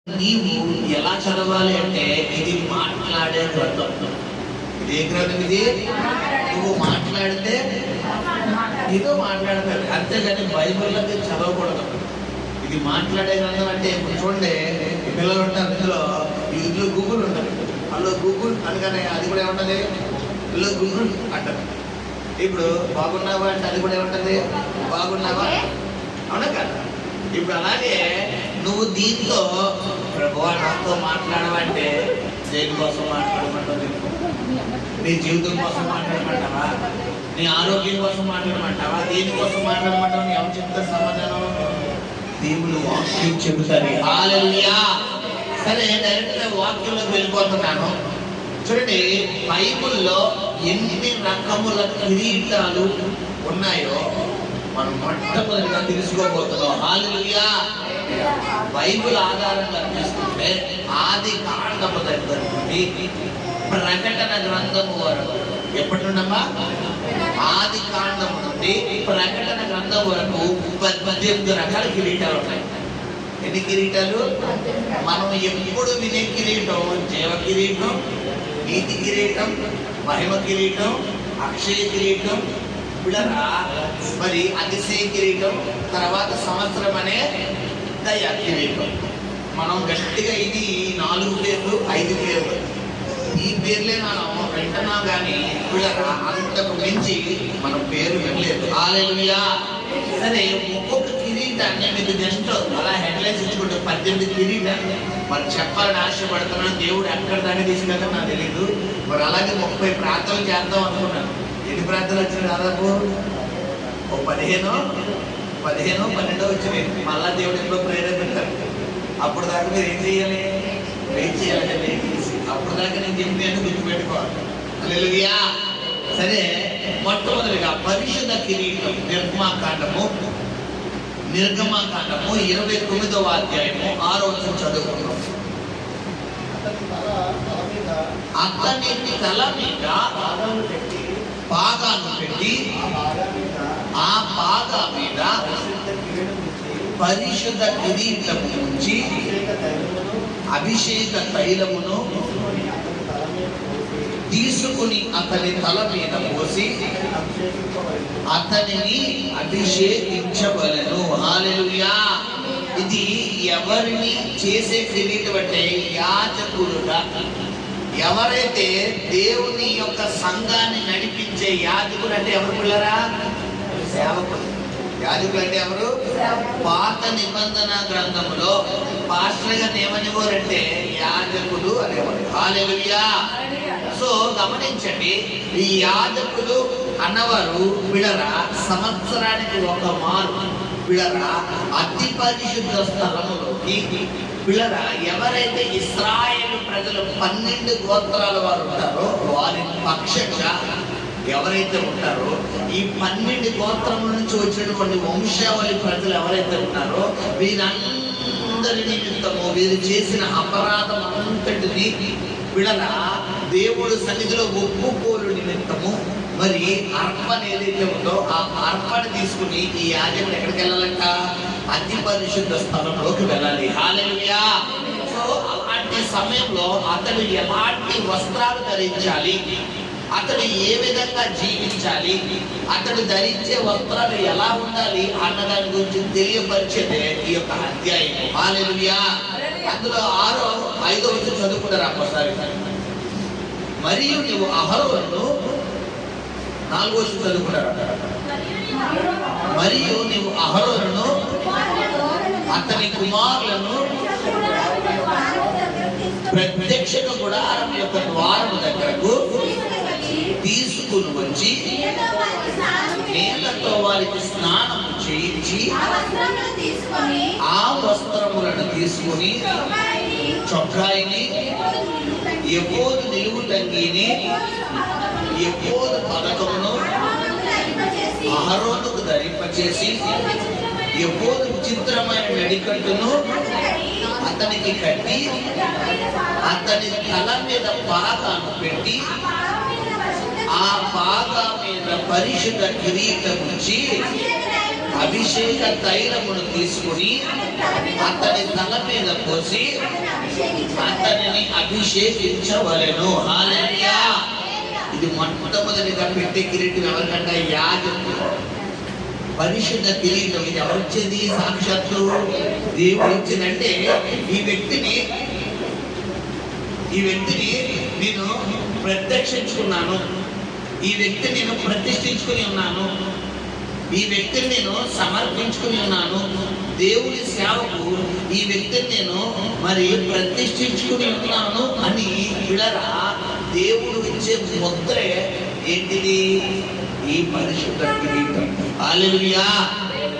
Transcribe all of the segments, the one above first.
నీవు ఎలా చదవాలి అంటే ఇది మాట్లాడే గ్రంథం. ఇది ఏ గ్రంథం? ఇది నువ్వు మాట్లాడితే నీతో మాట్లాడతాడు, అంతేగాని బైబిల్లో చదవకూడదు. ఇది మాట్లాడే గ్రంథం. అంటే ఇప్పుడు చూడండి, పిల్లలు ఉంటారు, ఇందులో గూగుల్ ఉంటుంది, అందులో గూగుల్ అనగానే అది కూడా ఏముంటుంది, ఇందులో గూగుల్ అంటారు. ఇప్పుడు బాగున్నావా అంటే అది కూడా ఏముంటుంది, బాగున్నావా, అవునా కదా? ఇప్పుడు అలాగే నువ్వు దీంతో ప్రభువా నాతో మాట్లాడమంటే దేనికోసం మాట్లాడమంటావు? నీ జీవితం కోసం మాట్లాడమంటావా? నీ ఆరోగ్యం కోసం మాట్లాడమంటావా? దేనికోసం మాట్లాడమంటావు? నీ ఎవరు చెప్తారు సమాధానం? దేవుడు వాక్యం చెబుతారు. హల్లెలూయా. సరే, డైరెక్ట్ గా వాక్యంలోకి వెళ్ళిపోతున్నాను. చూడండి, బైబిల్లో ఎన్ని రకముల కిరీటాలు ఉన్నాయో మనం మొట్టమొదటిగా తెలుసుకోబోతున్నాం. హల్లెలూయా. బైబిల్ ఆధారంగా తీసుకుంటే ఆది కాండము దగ్గర నుండి ప్రకటన గ్రంథము వరకు, ఎప్పటి నుండమ్మా? ఆది కాండము నుండి ప్రకటన గ్రంథం వరకు 18 రకాల కిరీటాలు ఉన్నాయి. ఎన్ని కిరీటాలు? మనం ఎప్పుడు వినే కిరీటం జీవ కిరీటం, నీతి కిరీటం, మహిమ కిరీటం, అక్షయ కిరీటం, మరి అతిశయ కిరీటం, తర్వాత సంవత్సరం అనే దయా కిరీటం. మనం గట్టిగా ఇది 4 పేర్లు 5 పేర్లు ఈ పేర్లే మనం వింటున్నాం, కానీ అంతకు మించి మనం పేరు వినలేదు. హల్లెలూయా. సరే, ఒక్కొక్క కిరీటాన్ని మీకు జస్ట్ అలా హెడ్లైన్స్ ఇచ్చుకుంటే 18 కిరీటాలు మరి చెప్పాలని ఆశపడుతున్నాను. దేవుడు ఎక్కడ దాన్ని తీసుకెళ్తాం నాకు తెలీదు. మరి అలాగే 30 ప్రార్థనలు చేద్దాం అనుకున్నాను. ఎన్ని ప్రార్థనలు వచ్చినాయి? దాదాపు 15-12 వచ్చినాయి. మళ్ళా దేవుడు ఎప్పుడో ప్రేరేపిస్తాడు. అప్పుడు దాకా మీరు ఏం చేయాలి? వెయిట్ చేయాలంటే వెయిట్ చేసి అప్పుడు దాకా నేను చెప్పినట్టు గుర్తుపెట్టుకోవాలి. హల్లెలూయా. సరే, మొట్టమొదటిగా పరిశుద్ధ కిరీటం నిర్గమాకాండము 29వ అధ్యాయము 6వ వచనం చదువుకున్నాం. అతని తల మీద పాగాను పెట్టి ఆ పాగా మీద పరిశుద్ధ కిరీటము నుంచి అభిషేక తైలమును తీసుకుని అతని తల మీద పోసి అతనిని అభిషేకించవలెను. హల్లెలూయా. ఇది ఎవరిని చేసే కిరీటం అంటే యాజకులుగా, ఎవరైతే దేవుని యొక్క సంఘాన్ని నడిపించే యాజకులు. అంటే ఎవరు పిల్లరా? సేవకులు. యాజకులు అంటే ఎవరు? పాత నిబంధన గ్రంథములో పాస్టర్ గారిని ఏమనేవారంటే యాజకులు అనేవారు. హల్లెలూయా. సో గమనించండి, ఈ యాజకులు అన్నవారు పిల్లరా సంవత్సరానికి ఒక మారు పిల్లరా అతి పరిశుద్ధ స్థలములోకి పిల్లరా ఎవరైతే ఇశ్రాయేలు ప్రజలు 12 గోత్రాల వారు ఉంటారో వారి పక్షంగా ఎవరైతే ఉంటారో ఈ 12 గోత్రముల నుంచి వచ్చినటువంటి వంశావళి ప్రజలు ఎవరైతే ఉన్నారో వీరందరి నిమిత్తము వీరు చేసిన అపరాధం అంతటిని పిల్లరా దేవుడు సన్నిధిలో ఒప్పుకోలు నిమిత్తము మరి అర్పణ ఏదైతే ఉందో ఆ అర్పణ తీసుకుని ఈ యాజకుడు ఎక్కడికి వెళ్ళాలంట? అతి పరిశుద్ధ స్థలంలోకి వెళ్ళాలి. హల్లెలూయా. సో అలాంటి సమయంలో అతడు ఎలాంటి వస్త్రాలు ధరించాలి, అతడు ఏ విధంగా జీవించాలి, అతడు ధరించే వస్త్రాలు ఎలా ఉండాలి అన్నదాని గురించి తెలియపరిచేదే ఈ యొక్క అధ్యాయం. హల్లెలూయా. అందులో 5వ వచనం చదువుకుంటారు ఒక్కసారి. మరియు నువ్వు అహరోనును 4వ వచనం చదువుకుంటారు. మరియు నీవు అహరోనును అతని కుమారులను ప్రత్యక్ష గుడారం యొక్క ద్వారము దగ్గరకు తీసుకుని వచ్చి నీళ్లతో వారికి స్నానము చేయించి ఆ వస్త్రములను తీసుకుని చొక్కాయిని, ఎఫోదు నిలువుటంగిని, ఎఫోదు పథకమును అహరోనుకు ధరింపచేసి ఎఫోదు విచిత్రమైన నడికట్టును అతనికి కట్టి అతని తల మీద పాగాను పెట్టి ఆ పాగా మీద పరిశుద్ధ కిరీటం ఉంచి అభిషేక తైలమును తీసుకుని అతని తల మీద పోసి అతనిని అభిషేకించవలెను. హల్లెలూయా. ఇది మొట్టమొదటిగా పెట్టే కిరీటం ఎవరికంటే యాజకుడు. పరిశుద్ధ కిరీటం ఇది ఎవరిచ్చేది? సాక్షాత్తు దేవుడు ఇచ్చిందంటే ఈ వ్యక్తిని నేను ప్రత్యక్షించుకున్నాను, ఈ వ్యక్తిని నేను ప్రతిష్ఠించుకుని ఉన్నాను, ఈ వ్యక్తిని నేను సమర్పించుకుని ఉన్నాను, దేవుని సేవకు ఈ వ్యక్తిని నేను మరి ప్రతిష్ఠించుకుని ఉన్నాను అని పిల్లరా దేవుడు ఇచ్చే ముద్రే ఏంటిది? ఈ పరిశుద్ధ కిరీటం. హల్లెలూయా.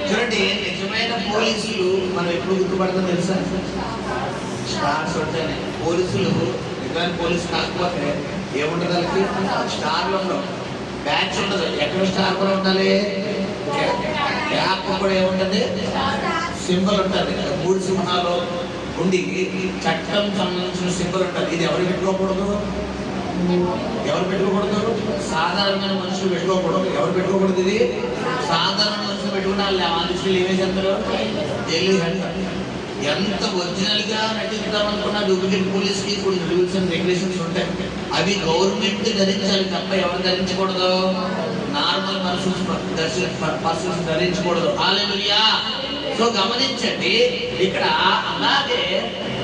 చూడండి, నిజమైన పోలీసులు మనం ఎప్పుడు గుర్తుపడతాం తెలుసా? స్టార్స్ ఉంటాయి. పోలీసులు నిజమైన పోలీసు కాకపోతే ఏముంటుంది? వాళ్ళకి స్టార్లు ఉండవు, బ్యాచ్ ఉండదు. ఎక్కడ స్టార్ కూడా ఉండాలి? క్యాప్ కూడా ఏముంటుంది? సింబల్ ఉంటుంది. 3 సింహాలు ఉండి చట్టం సంబంధించిన సింబల్ ఉంటుంది. ఇది ఎవరు పెట్టుకోకూడదు? సాధారణమైన మనుషులు పెట్టుకోకూడదు. ఎవరు పెట్టుకోకూడదు? ఇది సాధారణ మనుషులు పెట్టుకున్న వాళ్ళు ఆ దృష్టిలో ఏమేమి చేస్తారు? తెలియదు అంటారు. ఎంత ఒరిజినల్ గా నటిద్దాం అనుకున్నా డూప్లికేట్ పోలీస్ కి కొన్ని రూల్స్ అండ్ రెగ్యులేషన్స్ ఉంటాయి. అవి గవర్నమెంట్ ధరించాలి తప్ప ఎవరు ధరించకూడదు? నార్మల్ పర్సన్స్ ధరించకూడదు. హల్లెలూయా. సో గమనించండి, ఇక్కడ అలాగే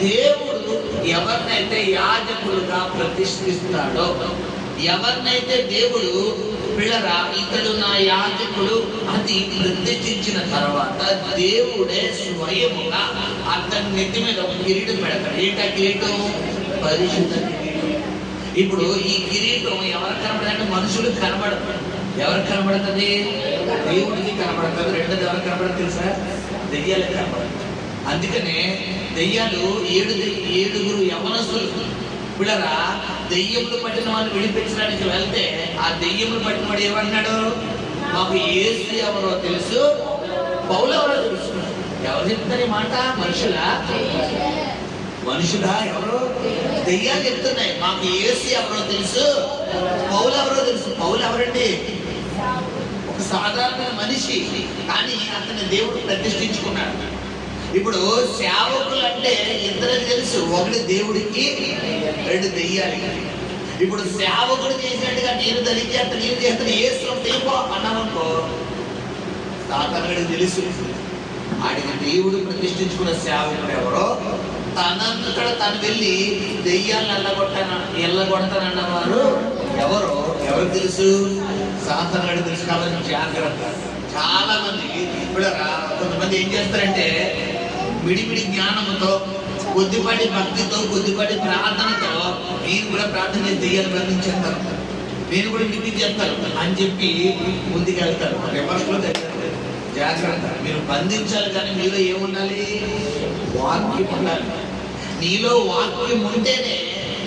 దేవుడు ఎవరినైతే యాజకులుగా ప్రతిష్ఠిస్తాడో, ఎవరినైతే దేవుడు పిల్లరా ఇతడు నా యాజకుడు అది ప్రతిష్ఠించిన తర్వాత దేవుడే స్వయముగా అతని నెత్తి మీద ఒక కిరీటం పెడతాడు. ఏంటా కిరీటం? పరిశుద్ధ కిరీటం. ఇప్పుడు ఈ కిరీటం ఎవరు కనబడదంటే మనుషులకు కనబడదు. ఎవరికి కనబడుతుంది? దేవుడికి కనబడుతుంది. రెండోది ఎవరికి కనబడదు తెలుసా? దెయ్యాలకు కనబడదు. అందుకనే దెయ్యాలు ఏడుగురు యవనస్తులు పిల్లరా దెయ్యములు పట్టిన వాళ్ళు విడిపించడానికి వెళ్తే ఆ దెయ్యములు పట్టిన వాడు ఏమన్నాడు? మాకు యేసు ఎవరో తెలుసు, పౌలు ఎవరో తెలుసు. ఎవరు చెప్తారు ఈ మాట? మనుషులా? ఎవరు? దెయ్యాలు చెప్తున్నాయి మాకు యేసు ఎవరో తెలుసు, పౌలు ఎవరో తెలుసు. పౌలు ఎవరండి? ఒక సాధారణ మనిషి, కానీ అతని దేవుడు ప్రతిష్ఠించుకున్నాడు. ఇప్పుడు సేవకులు అంటే ఇద్దరికి తెలుసు, ఒకటి దేవుడికి, రెండు దెయ్యాలకి. ఇప్పుడు సేవకుడు చేసినట్టుగా నేను ధరించేస్తాను, నేను చేస్తాను, యేసు తీపో అన్నామనుకో సాతానుడికి తెలుసు. ఆడికి దేవుడు ప్రతిష్ఠించుకున్న సేవకుడు ఎవరో తనంతట తను వెళ్ళి దెయ్యాలను ఎల్లగొడతానన్నవారు ఎవరు తెలుసు? సాతానుడికి తెలుసు. కాబట్టి జాగ్రత్త. చాలా మంది ఇప్పుడు కొంతమంది ఏం చేస్తారంటే విడివిడి జ్ఞానంతో, కొద్దిపాటి భక్తితో, కొద్దిపాటి ప్రార్థనతో నేను కూడా ప్రార్థన చేసి దెయ్యాలు బంధించేస్తారు, నేను కూడా విడిపించేస్తారు అని చెప్పి ముందుకెళ్తారు. రివర్స్లో జాగ్రత్త. మీరు బంధించాలి, కానీ మీలో ఏముండాలి? వాక్యం ఉండాలి. నీలో వాక్యం ఉంటేనే,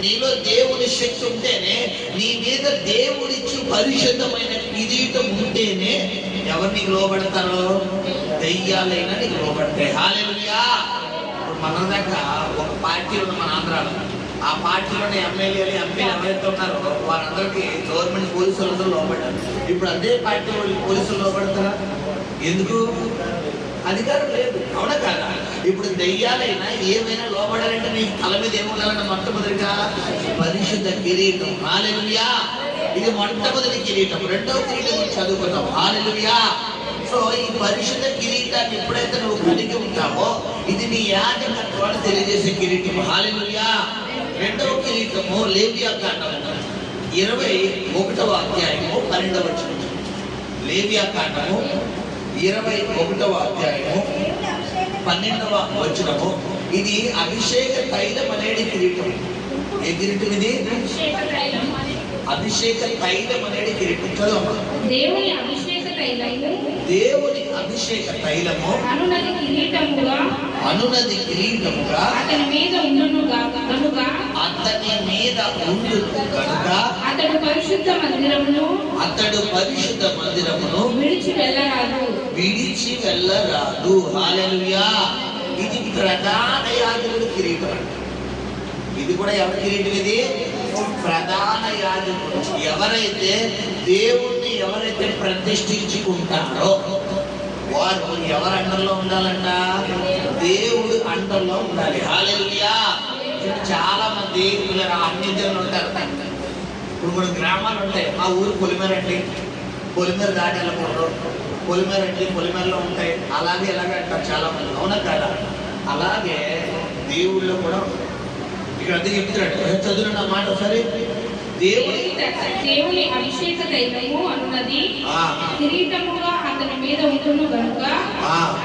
నీలో దేవుని శక్తి ఉంటేనే, నీ మీద దేవుడిచ్చు పరిశుద్ధమైన కిరీటం ఉంటేనే ఎవరు నీకు లోబడతారో? దెయ్యాలైనా నీకు లోబడతాయి. హల్లెలూయా. ఇప్పుడు మన దాకా ఒక పార్టీ ఉంది మన ఆంధ్రాలో. ఆ పార్టీలోని ఎమ్మెల్యేలు ఎంపీలు ఎవరైతే ఉన్నారో వారందరికీ గవర్నమెంట్ పోలీసులందరూ లోబడ్డారు. ఇప్పుడు అదే పార్టీ వాళ్ళు పోలీసులు లోబడతారా? ఎందుకు? అధికారం లేదు. అవునా కాదా? ఇప్పుడు దెయ్యాలైనా ఏమైనా లోబడాలంటే నీ తల మీద ఏముండాలంటే మొట్టమొదటిగా పరిశుద్ధ కిరీటం. హల్లెలూయా. ఇది మొట్టమొదటి కిరీటం. రెండవ కిరీటం చదువుకున్నాం. హల్లెలూయా. సో ఈ పరిశుద్ధ కిరీటాన్ని ఎప్పుడైతే నువ్వు కలిగి ఉంటావో ఇది నీ యాజకత్వాన్ని తెలియజేసే కిరీటం. హల్లెలూయా. రెండవ కిరీటము లేవియాకాండము 21వ అధ్యాయము 12వ వచనం. లేవియాకాండము 21వ అధ్యాయము 12వ వచనము. ఇది అభిషేక తైలం అనేది కిరీటం. ఏ కిరీటం ఇది? అభిషేక తైలం అనేది కిరీటం. చదవమ్మా. దేవుని అభిషేక తైలము అనునది కిరీటముగా అతని మీద ఉండును గనుక అతడు పరిశుద్ధ మందిరమును విడిచి వెళ్ళరాదు. హల్లెలూయా. ఇది ప్రధాన యాజకుడి కిరీటం. ఇది కూడా ఎవరి కిరీటం? ఇది ప్రధాన యాజకుడు. ఎవరైతే దేవుణ్ణి ప్రతిష్ఠించుకుంటారో వారు ఎవరి అండర్లో ఉండాలంట? దేవుడు అండర్లో ఉండాలి. హల్లెలూయా. చాలా మంది అన్ని జనులు ఉంటారు. ఇప్పుడు కొన్ని గ్రామాలు ఉంటాయి. మా ఊరు పొలిమేరండి, పొలిమేర దాటి వెళ్ళకూడదు, పొలిమేరండి, పొలిమేరలో ఉంటాయి, అలాగే ఇలాగే అంటారు చాలా మంది. అవునా కాదా? అలాగే దేవుళ్ళు కూడా ఇక్కడ అదే చెప్తున్నాడు. చదువున మాట ఒకసారి. దేవుని అభిషేక తైలము అనున్నది కిరీటముగా అతని మీద ఉండును గనుక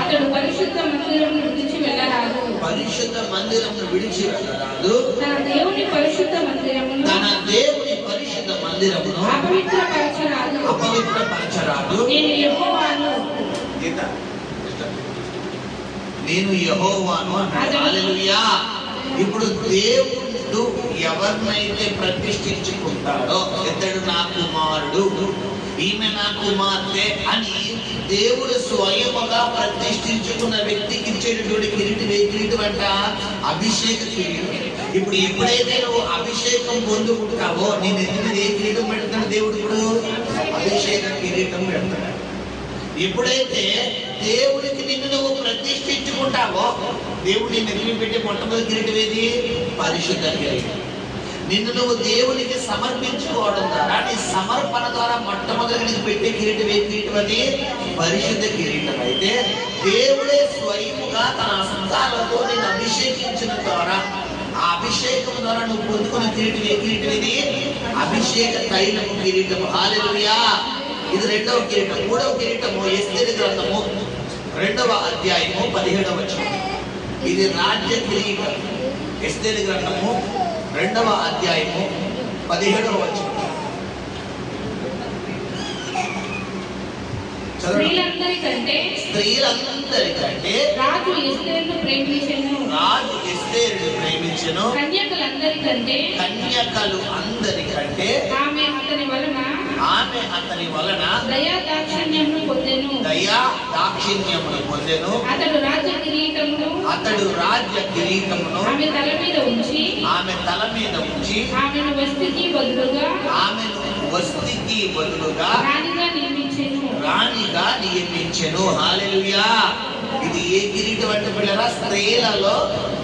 అతడు పరిశుద్ధ మందిరమును విడిచి వెళ్ళరాదు. పరిశుద్ధ మందిరమును విడిచి వెళ్ళరాదు. తన దేవుని పరిశుద్ధ మందిరమును అపవిత్రపరచరాదు. నేను యెహోవాను. నేను యెహోవాను. హల్లెలూయా. ఇప్పుడు దేవుడు ఎవరినైతే ప్రతిష్ఠించుకుంటాడో, ఇతడు నా కుమారుడు, ఈమె నా కుమార్తె అని దేవుడు స్వయముగా ప్రతిష్ఠించుకున్న వ్యక్తికి ఇచ్చేటటువంటి కిరీటం అంట అభిషేక కిరీటం. ఇప్పుడు ఎప్పుడైతే నువ్వు అభిషేకం పొందుకుంటావో నేను ఎందుకు ఏ కిరీటం పెడతాడు దేవుడు? ఇప్పుడు అభిషేక కిరీటం పెడతాడు. ఎప్పుడైతే దేవుడికి నిన్ను నువ్వు ప్రతిష్ఠించుకుంటావో, దేవుడు నిన్ను పెట్టి మొట్టమొదటి కిరీటం ఏది? పరిశుద్ధ కిరీటం. నిన్ను నువ్వు దేవునికి సమర్పించుకోవడం ద్వారా, నీ సమర్పణ ద్వారా మొట్టమొదటి నీకు పెట్టే కిరీటం ఏ కిరీటం? అది పరిశుద్ధ కిరీటం. అయితే దేవుడే స్వయముగా తన హస్తాలతో నేను అభిషేకించిన ద్వారా, ఆ అభిషేకం ద్వారా నువ్వు పొందుకున్న కిరీటం ఏ కిరీటం? ఇది అభిషేక తైలము కిరీటం. హల్లెలూయా. ఇది రెండవ కిరీటం. మూడవ కిరీటము ఎస్తేరు గ్రంథము 2వ అధ్యాయము 17వ వచనం. ఇది రాజ్య కిరీటం. ఎస్తేరు గ్రంథము 2వ అధ్యాయము 17వ వచనం. స్త్రీలందరికంటే రాజు ఎస్తేరును ప్రేమించెను. కన్యకలు అందరికంటే ఆమె అతని వలన దయా దాక్షిణ్యమును పొందెను. అతడు రాజ్య కిరీటమును ఆమె తల మీద ఉంచి ఆమెను వస్తికి బదులుగా రాణిగా నియమించెను. హల్లెలూయా. ఇది ఏ కిరీటం అంటే పిల్లరా? స్త్రీలలో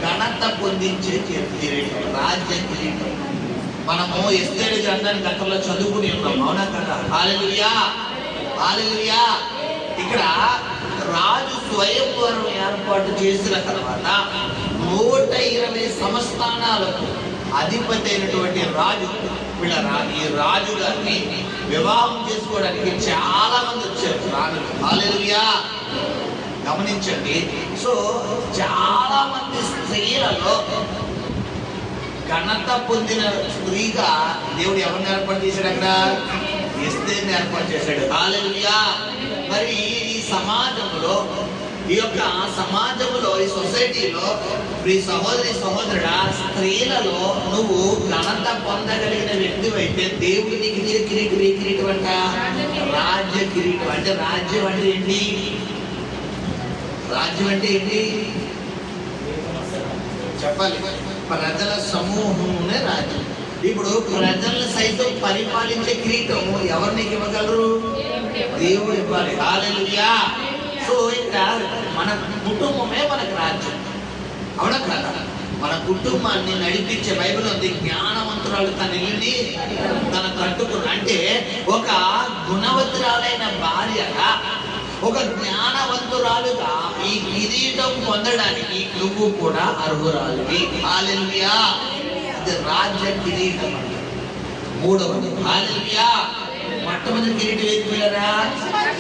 ఘనత పొందించే కిరీటం, రాజ్య కిరీటం. మనము ఎస్తేరు గ్రంథాన్ని గతంలో చదువుకుని ఉన్నాం. అవునా కదా? హల్లెలూయా. హల్లెలూయా. ఇక్కడ రాజు స్వయంవరం ఏర్పాటు చేసిన తర్వాత 120 సంస్థానాలకు అధిపతి అయినటువంటి రాజు పిల్లరా, ఈ రాజు గారిని వివాహం చేసుకోవడానికి చాలా మంది వచ్చారు రాజులు. హల్లెలూయా. గమనించండి. సో చాలా మంది స్త్రీలలో ఘనత పొందిన స్త్రీగా దేవుడు ఎవరిని ఏర్పాటు చేశాడు? అక్కడ ఎస్తేరుని ఏర్పాటు చేశాడు. హల్లెలూయా. మరి ఈ సమాజంలో, ఈ యొక్క సమాజంలో, ఈ సొసైటీలో ఈ సహోదరుడా, స్త్రీలలో నువ్వు ఘనత పొందగలిగిన వ్యక్తి అయితే దేవుడు నీకు ఇచ్చే కిరీటం ఏ కిరీటం అంట? రాజ్య కిరీటం. అంటే రాజ్యం అంటే ఏంటి? రాజ్యం అంటే ఏంటి చెప్పాలి? ప్రజల సమూహమునే రాజ్యం. ఇప్పుడు ప్రజలను సైతం పరిపాలించే కిరీటం ఎవరు నీకు ఇవ్వగలరు? దేవుడు ఇవ్వాలి. హల్లెలూయా. సో ఇక్కడ మన కుటుంబమే మనకు రాజ్యం. అవునా కదా? మన కుటుంబాన్ని నడిపించే బైబిల్ ఉంది, జ్ఞానవంతురాలు తన ఇల్లుని తన కట్టుకుని. అంటే ఒక గుణవంతురాలైన భార్యగా, ఒక జ్ఞానవంతురాలుగా ఈ కిరీటం పొందడానికి నువ్వు కూడా అర్హురాలివి. హల్లెలూయా. ఇది రాజ్య కిరీటం. మూడవది హల్లెలూయా. మొట్టమొదటి కిరీటం ఏది పిల్లరా?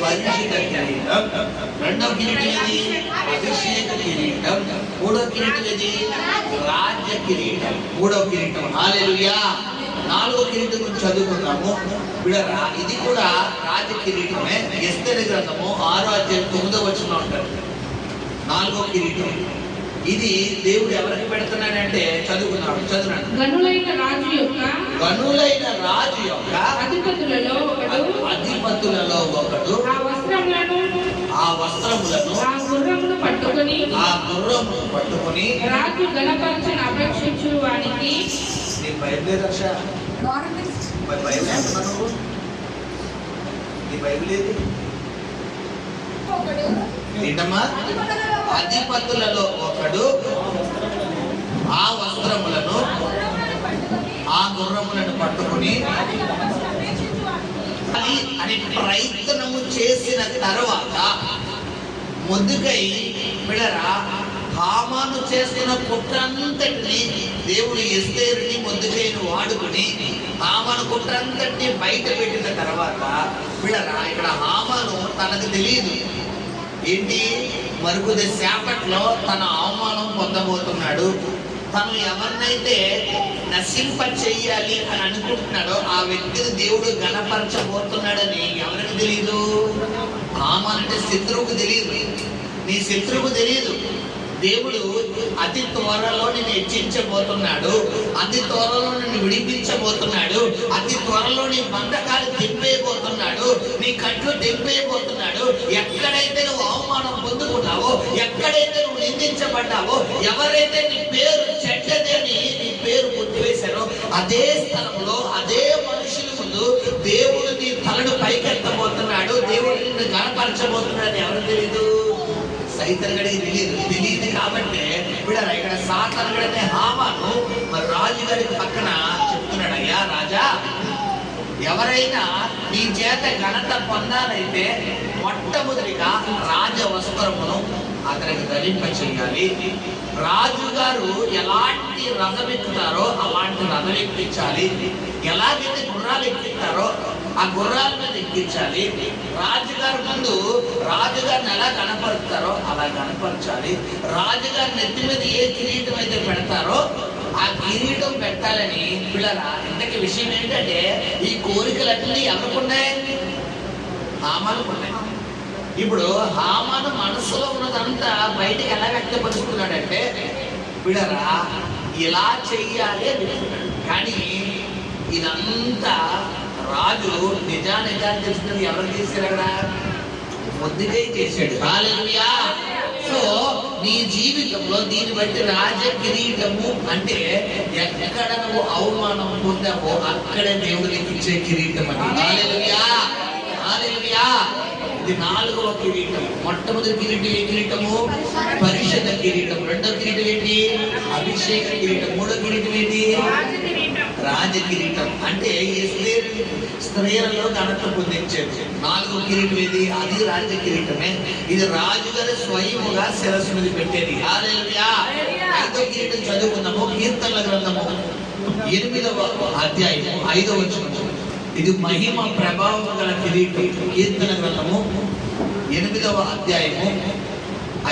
పరిశుద్ధ కిరీటం. రెండవ కిరీటం ఏది? అభిషేక కిరీటం. మూడవ కిరీటం ఏది? రాజ్య కిరీటం. మూడవ కిరీటం. హల్లెలూయా. నాలుగో కిరీటం గురించి చదువుకున్నాము పిల్లరా. ఇది కూడా రాజ్య కిరీటమే. ఎస్తేరు గ్రంథము 6వ అధ్యాయం 9వ వచనంలో ఉంటారు. నాలుగో కిరీటం. ఇది దేవుడు ఎవరికి పెడుతున్నాడంటే చదువుకున్నాడు. చదువున్నాడు. గనులైన రాజు యొక్క అధిపతులలో ఒకడు ఆ వస్త్రములను ఆ గుర్రమును పట్టుకొని రాజు గణపరచని అపేక్షించు వానికి. నీ బైబిల్ రక్ష మరి బైబిల్ అంటున్నా నువ్వు? నీ బైబిల్ ఏది? ఏంటమ్మా? అధిపతులలో ఒకడు ఆ వస్త్రములను ఆ గుర్రములను పట్టుకుని అని ప్రయత్నము చేసిన తర్వాత మొద్దుకై పిల్లరా హామాను చేస్తున్న కుట్రంతటిని దేవుడు ఎస్తేరుని మొద్దుకైని వాడుకుని హామాను కుట్రంతటిని బయట పెట్టిన తర్వాత పిల్లరా ఇక్కడ హామాను తనకు తెలియదు ఏంటి మరుగుది శాపట్లో తన అవమానం పొందబోతున్నాడు. తను ఎవరినైతే నశింప చెయ్యాలి అని అనుకుంటున్నాడో ఆ వ్యక్తిని దేవుడు గణపరచబోతున్నాడని ఎవరికి తెలియదు? హామానంటే శత్రువుకు తెలియదు. నీ శత్రువుకు తెలియదు. దేవుడు అతి త్వరలో నిన్ను హెచ్చించబోతున్నాడు. అతి త్వరలో నిన్ను విడిపించబోతున్నాడు. అతి త్వరలో నీ బంధకాలు తెంపేయబోతున్నాడు. నీ కట్లు తెంపేయబోతున్నాడు. ఎక్కడైతే నువ్వు అవమానం పొందుకున్నావో, ఎక్కడైతే నువ్వు నిందించబడ్డావో, ఎవరైతే నీ పేరు చెడ్డది అని నీ పేరు గుర్తువేశారో అదే స్థలంలో అదే మనుషుల ముందు దేవుడు నీ తలను పైకెత్తబోతున్నాడు. దేవుడు నిన్ను గణపరచబోతున్నాడు. ఎవరు తెలీదు? సైతం గడికి తెలియదు కాబట్టి ఇక్కడ సాతాను గడినే హామాను మరి రాజుగారికి పక్కన చెప్తున్నాడు, అయ్యా రాజా, ఎవరైనా నీ చేత ఘనత పొందాలైతే మొట్టమొదటిగా రాజ వస్త్రమును అతనికి ధరింప చేయాలి. రాజుగారు ఎలాంటి రథం ఎక్కుతారో అలాంటి రథం ఎక్కించాలి. ఎలాగైతే గుర్రాలు ఎక్కిస్తారో ఆ గుర్రాల మీద ఎక్కించాలి. రాజుగారి ముందు రాజుగారిని ఎలా కనపరుస్తారో అలా కనపరచాలి. రాజుగారి నెత్తి మీద ఏ కిరీటం అయితే పెడతారో ఆ కిరీటం పెట్టాలని పిల్లరా. ఇంతకీ విషయం ఏంటంటే ఈ కోరికలన్నీ ఎవరుకున్నాయి? హామానుకున్నాయి. ఇప్పుడు హామాను మనసులో ఉన్నదంతా బయటకు ఎలా వ్యక్తపరుస్తున్నాడంటే పిల్లరా ఇలా చెయ్యాలి అని చెప్తున్నాడు. కానీ ఇదంతా రాజు నిజాన్ని తెలుసుకుని ఎవరు చేశారు? అక్కడ మొద్దుకై చేశాడు. హల్లెలూయా. సో నీ జీవితంలో దీన్ని బట్టి రాజ కిరీటము అంటే ఎక్కడ నువ్వు అవమానం పొందావో అక్కడే దేవుడికి ఇచ్చే కిరీటం అని. హల్లెలూయా, హల్లెలూయా. ఇది 4వ కిరీటం. మొట్టమొదటి కిరీటం ఏ కిరీటము? పరిశుద్ధ కిరీటం. రెండో కిరీటం ఏంటి? అభిషేక కిరీటం. మూడో కిరీటం ఏంటి? రాజ కిరీటం. అంటే స్త్రీలలో ఘనత పొందించేది. 4వ కిరీటం ఏది? అది రాజ కిరీటమే. ఇది రాజుగారు స్వయముగా శిరస్సు మీద పెట్టేది. హల్లెలూయా. 5వ కిరీటం చదువుకుందాము. కీర్తనల గ్రంథము 8వ అధ్యాయము 5వ వచనము. ఇది మహిమ ప్రభావం గల కిరీటం. కీర్తన గ్రంథము 8వ అధ్యాయము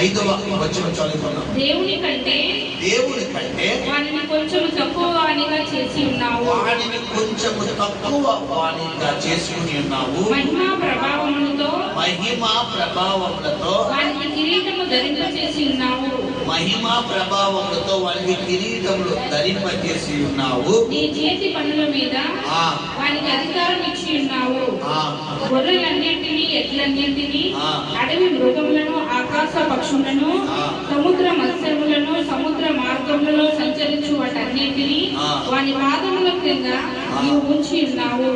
5వ వచనం చదువుకున్నాం. దేవుని కంటే వానిని కొంచెం తక్కువ వానిగా చేసి ఉన్నావు. వానిని కొంచెం తక్కువ వానిగా చేసుకుని ఉన్నావు. మహిమా ప్రభావములతో వానికి కిరీటము ధరింపచేసి ఉన్నావు. మహిమా ప్రభావములతో వానికి కిరీటములు ధరింపచేసి ఉన్నావు. నీ చేతి పనుల మీద వానికి అధికారం ఇచ్చి ఉన్నావు. గొర్రెలన్నింటినీ, ఎడ్లన్నింటినీ, అడవి మృగములను, ఆకాశ పక్షులను, సముద్ర మత్స్యములను, సముద్ర మార్గములలో సంచరించు వాటన్నింటినీ వాని పాదముల క్రింద నీవు ఉంచి ఉన్నావు.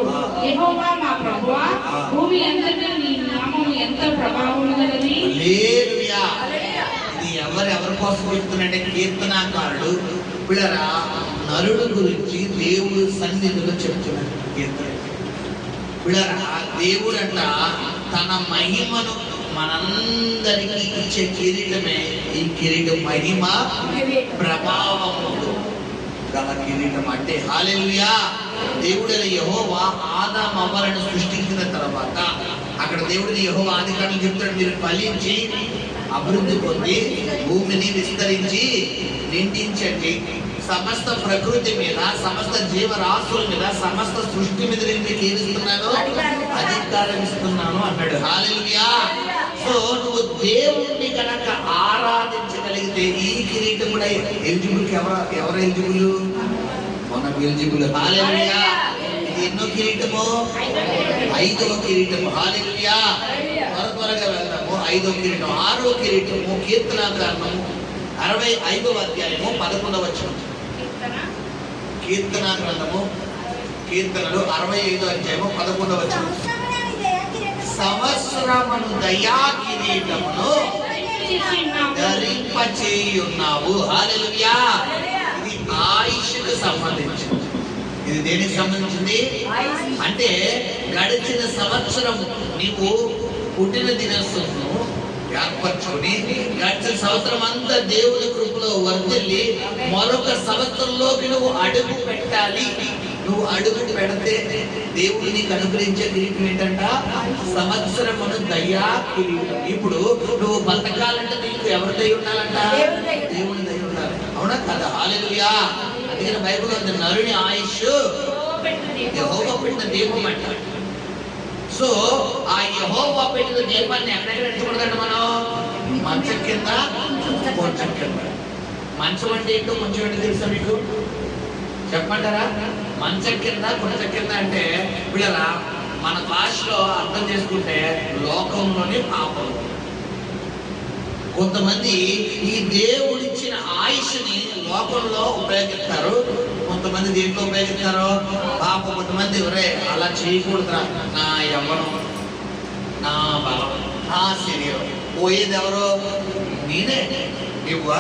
యెహోవా మా ప్రభువా, భూమి అంతటా నీ నామము ఎంత ప్రభావము గలది. హల్లెలూయా. ఇది ఎవరి కోసం చెప్తున్నట్టే కీర్తనాకారుడు పిల్లరా నరుడు గురించి దేవుడు సన్నిధిలో చెప్తున్నాడు. కీర్తన పిల్లరా దేవుడంట తన మహిమను మనందరికీ ఇచ్చే కిరీటమే ఈ కిరీటం. మహిమ ప్రభావములు గల కిరీటం అంటే. హల్లెలూయా. దేవుడైన యెహోవా ఆదాము అవ్వలను సృష్టించిన తర్వాత అక్కడ దేవుడిని యెహోవా ఆదికాండం చెప్తాడు, మీరు ఫలించి అభివృద్ధి పొంది భూమిని విస్తరించి నిండించండి, సమస్త ప్రకృతి మీద, సమస్త జీవరాశుల మీద, సమస్త సృష్టి మీద నేను మీకు ఏమిస్తున్నాను? అధికారం ఇస్తున్నాను అన్నాడు. హల్లెలూయా. సో నువ్వు దేవుణ్ణి కనుక ఆరాధించగలిగితే ఈ కిరీటం కూడా ఎలిజిబుల్. ఎవరు ఎలిజిబుల్? మనకు ఎలిజిబుల్. హల్లెలూయా. ఇది ఎన్నో కిరీటము? 5వ కిరీటము. హల్లెలూయా. త్వరగా వెళ్దాము. 5వ కిరీటం. 6వ కిరీటము కీర్తన గ్రంథము 65వ అధ్యాయము 11వ వచనం. కీర్తన గ్రంథము కీర్తనలు 65వ అధ్యాయము 11వ వచనం. సంవత్సరమును దయా కిరీటమును ధరింపచేయున్నావు. హల్లెలూయా. ఇది ఆయుష్కు సంబంధించింది. ఇది దేనికి సంబంధించింది అంటే గడిచిన సంవత్సరం నీవు పుట్టిన దినోత్సవం ఏర్పరచుకుని గడిచిన సంవత్సరం అంతా దేవుని కృపలో వర్ధిల్లి మరొక సంవత్సరంలోకి నువ్వు అడుగు పెట్టాలి. నువ్వు అడుగు పెడితే దేవుడు నీకు అనుగ్రహించే కిరీటం ఏంటంట? సంవత్సరమును దయా కిరీటం. ఇప్పుడు నువ్వు బతకాలంటే నీకు ఎవరి దయ ఉండాలంట? దేవుని దయ ఉండాలి. అవునా కదా? హల్లెలూయా. అందుకని బైబిల్ ఉంది, నరుని ఆయుష్ యెహోవా పెట్టిన దీపం అంట. సో ఆ యెహోవా పెట్టిన దీపాన్ని ఎక్కడెక్కడ ఎంచుకుంటాడు మనం? మంచం కింద, కొంచెం కింద. మంచం అంటే ఏంటో కొంచెం ఏంటో తెలుసా మీకు? చెప్పంటారా? మంచం కింద, కొంచెం కింద అంటే వీళ్ళ మన భాషలో అర్థం చేసుకుంటే లోకంలోని పాపం. కొంతమంది ఈ దేవుడిచ్చిన ఆయుష్ని లోకంలో ఉపయోగిస్తారు, కొంతమంది దేంట్లో ఉపయోగిస్తారు? పాప. కొంతమంది అలా చేయకూడదురా, నా యవ్వనం, నా బలం, నా శరీరం. పోయేది ఎవరు? నేనే. నువ్వు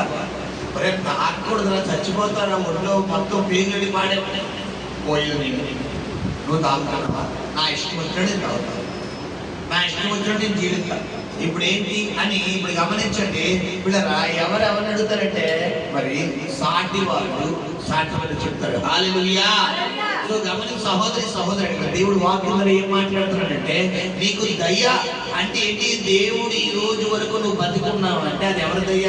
తాకూడదురా, చచ్చిపోతారా, ఒంట్లో మొత్తం పేగులని పాడే. పోయేది నేను. నువ్వు తాగుతున్నావా? నా ఇష్టం వచ్చినట్టు తాగుతావు, నా ఇష్టం వచ్చినట్టు నేను జీవిస్తాను. ఇప్పుడు ఏంటి అని ఇప్పుడు గమనించండి పిల్లరా. ఎవరెవరిని అడుగుతారంటే మరి సాటి వాళ్ళు చెప్తారు. హల్లెలూయా. సో గమనించి సహోదరి దేవుడు వాక్యంలో ఏం మాట్లాడుతున్నాడంటే నీకు దయ అంటే ఏంటి? దేవుడు ఈ రోజు వరకు నువ్వు బతుకున్నావు అంటే అది ఎవరి దయ?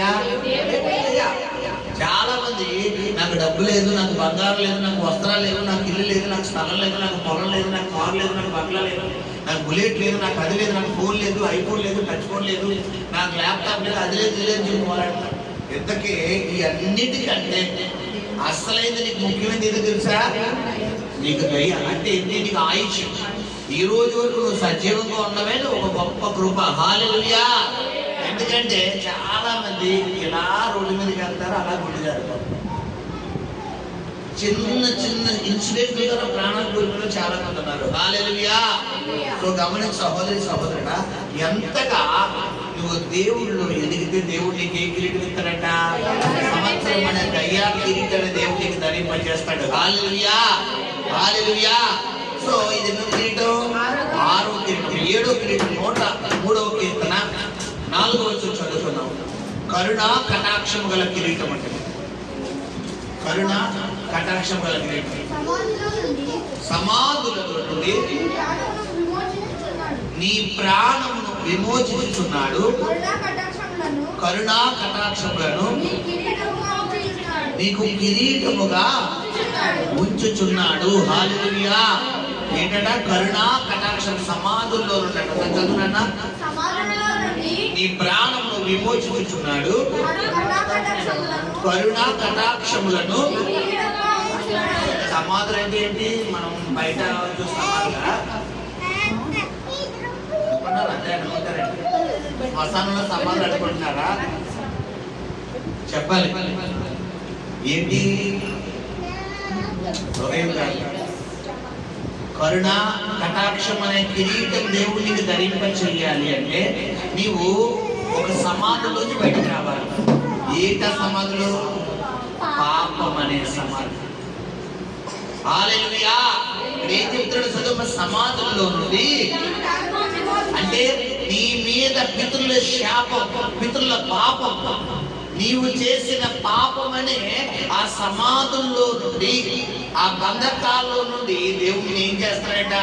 చాలా మంది నాకు డబ్బు లేదు, నాకు బంగారం లేదు, నాకు వస్త్రాలు లేదు, నాకు ఇల్లు లేదు, నాకు స్థలం లేదు, నాకు పొలం లేదు, నాకు కారు లేదు, నాకు బంగ్లా లేదు, నాకు బుల్లెట్ లేదు, నాకు అది లేదు, నాకు ఫోన్ లేదు, ఐఫోన్ లేదు, టచ్ ఫోన్ లేదు, నాకు ల్యాప్టాప్ లేదు, అది లేదు, ఇది లేదు చెప్పి పోరాడతారు. ఇంతకీ ఈ అన్నిటికంటే అసలైంది నీకు ముఖ్యమైనది ఏదో తెలుసా? నీకు దయ అంటే ఏంటి? నీకు ఆయుష్. ఈ రోజు వరకు నువ్వు సజీవంగా ఉండవే ఒక గొప్ప కృప. హల్లెలూయా. ఎందుకంటే చాలా మంది ఇలా రోడ్డు మీదకి వెళ్తారు, అలా గుడి జరుగుతారు. చిన్న చిన్న ఇన్సిడెంట్ ద్వారా ప్రాణాలు కోల్పోయిన చాలా మంది ఉన్నారు. హల్లెలూయా. సో గమనించి సహోదరుడా, ఎంతగా నువ్వు దేవుళ్ళు ఎదిగితే దేవుడు నీకు ఏ కిరీటం ఇస్తాడంట? సంవత్సరం అనే దయ్యా కిరీటాన్ని దేవుడు నీకు ధరింపజేస్తాడు. హల్లెలూయా. హల్లెలూయా. సో ఇది ఎన్నో కిరీటం? 6వ కిరీటం. 7వ కిరీటం 103వ కీర్తన 4వ వచనం చదువుతున్నాం. కరుణ కటాక్షం గల కిరీటం అంటే కరుణ కటాక్షం గల కిరీటం. సమాధులలో నుండి నీ ప్రాణమును విమోచించుచున్నాడు, కరుణా కటాక్షములను నీకు కిరీటముగా ఉంచుచున్నాడు. హల్లెలూయా. ఏంటంటే కరుణా కటాక్షం సమాధుల్లో ఉంటాడు. చదువునన్నా, నీ ప్రాణమును విమోచించుచున్నాడు, కరుణా కటాక్షములను. సమాధులు అంటే ఏంటి? మనం బయట చూస్తాం కదా, అదే అనుకుంటారండి. శ్మశానంలో సమాధులు అనుకుంటున్నారా? చెప్పాలి ఏంటి? హృదయం కాదు. కరుణ కటాక్షం అనే కిరీటం దేవుడికి ధరింప చెయ్యాలి అంటే నీవు ఒక సమాధిలోంచి బయటకు రావాలి. ఏట సమాధిలో? పాపం అనే సమాధి. హల్లెలూయా. ఏం చెప్తాడు చదువు? సమాధుల్లో నుండి అంటే నీ మీద పితరుల శాపం, పితరుల పాపం, నీవు చేసిన పాపం అనే ఆ సమాధుల్లో నుండి, ఆ బంధకాల్లో నుండి దేవుడిని ఏం చేస్తాడంట?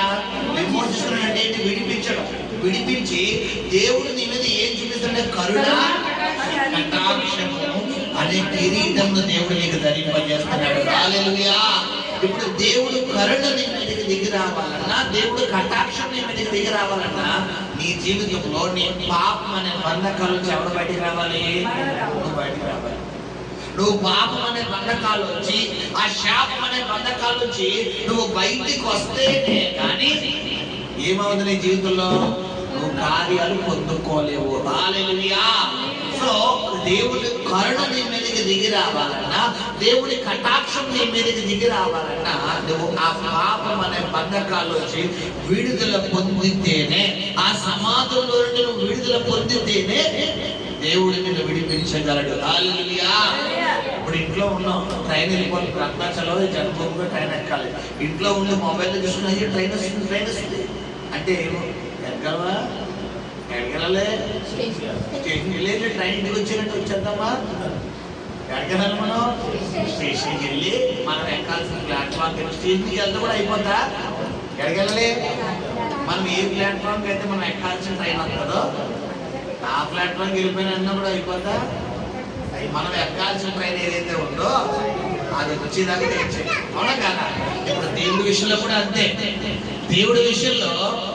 విమోచిస్తున్నాడంటే ఏంటి? విడిపించడం. విడిపించి దేవుడు నీ మీద ఏం చూపిస్తాడంటే కరుణ కటాక్షము అనే కిరీటంను దేవుడు నీకు ధరింపజేస్తున్నాడు. హల్లెలూయా. ఇప్పుడు దేవుడు కరుణ నీ మీదకి దిగి రావాలన్నా, దేవుడు కటాక్షం నీ మీదకి దిగి రావాలన్నా నీ జీవితంలో నీ పాపం అనే బంధకాల నుంచి ఎవరు బయటికి రావాలి? నువ్వు బయటికి రావాలి. నువ్వు పాపం అనే బంధకాల నుంచి, ఆ శాపం అనే బంధకాల నుంచి నువ్వు బయటికి వస్తేనే కానీ ఏమవుతుంది నీ జీవితంలో? నువ్వు కార్యాలు పొందుకోలేవు. హల్లెలూయా. సో దేవుడి కరుణ నీ మీదకి దిగి రావాలన్నా, దేవుడి కటాక్షం నీ మీదకి దిగి రావాలన్నా, నువ్వు ఆ పాపం అనే బంధకాల్లోంచి విడుదల పొందితేనే, ఆ సమాధుల్లో నుండి నువ్వు విడుదల పొందితేనే దేవుడు నిన్ను విడిపించగలడు. హల్లెలూయా. ఇప్పుడు ఇంట్లో ఉన్నాం, ట్రైన్ వెళ్ళిపోయి రత్నాచలం జన్మభూమిగా ట్రైన్ ఎక్కాలి. ఇంట్లో ఉండి మొబైల్ చూసుకుని ట్రైన్ వస్తుంది అంటే ఏమో ఎక్కగలవా? ఎక్కగలలే. స్టేషన్కి వెళ్ళి ట్రైన్ ఇంటికి వచ్చినట్టు వచ్చేద్దామా? ఎక్కగలం మనం? స్టేషన్కి వెళ్ళి మనం ఎక్కాల్సిన ప్లాట్ఫామ్ స్టేషన్కి వెళ్తే కూడా అయిపోతా? ఎక్కగలలే. మనం ఏ ప్లాట్ఫామ్కి అయితే మనం ఎక్కాల్సిన ట్రైన్ వస్తుందో ఆ ప్లాట్ఫామ్కి వెళ్ళిపోయినా కూడా అయిపోతా? మనం ఎక్కాల్సిన ట్రైన్ ఏదైతే ఉందో అది వచ్చేదాకా తెచ్చేది. అవునా కాదా? ఇప్పుడు దేవుడి విషయంలో కూడా అంతే. దేవుడి విషయంలో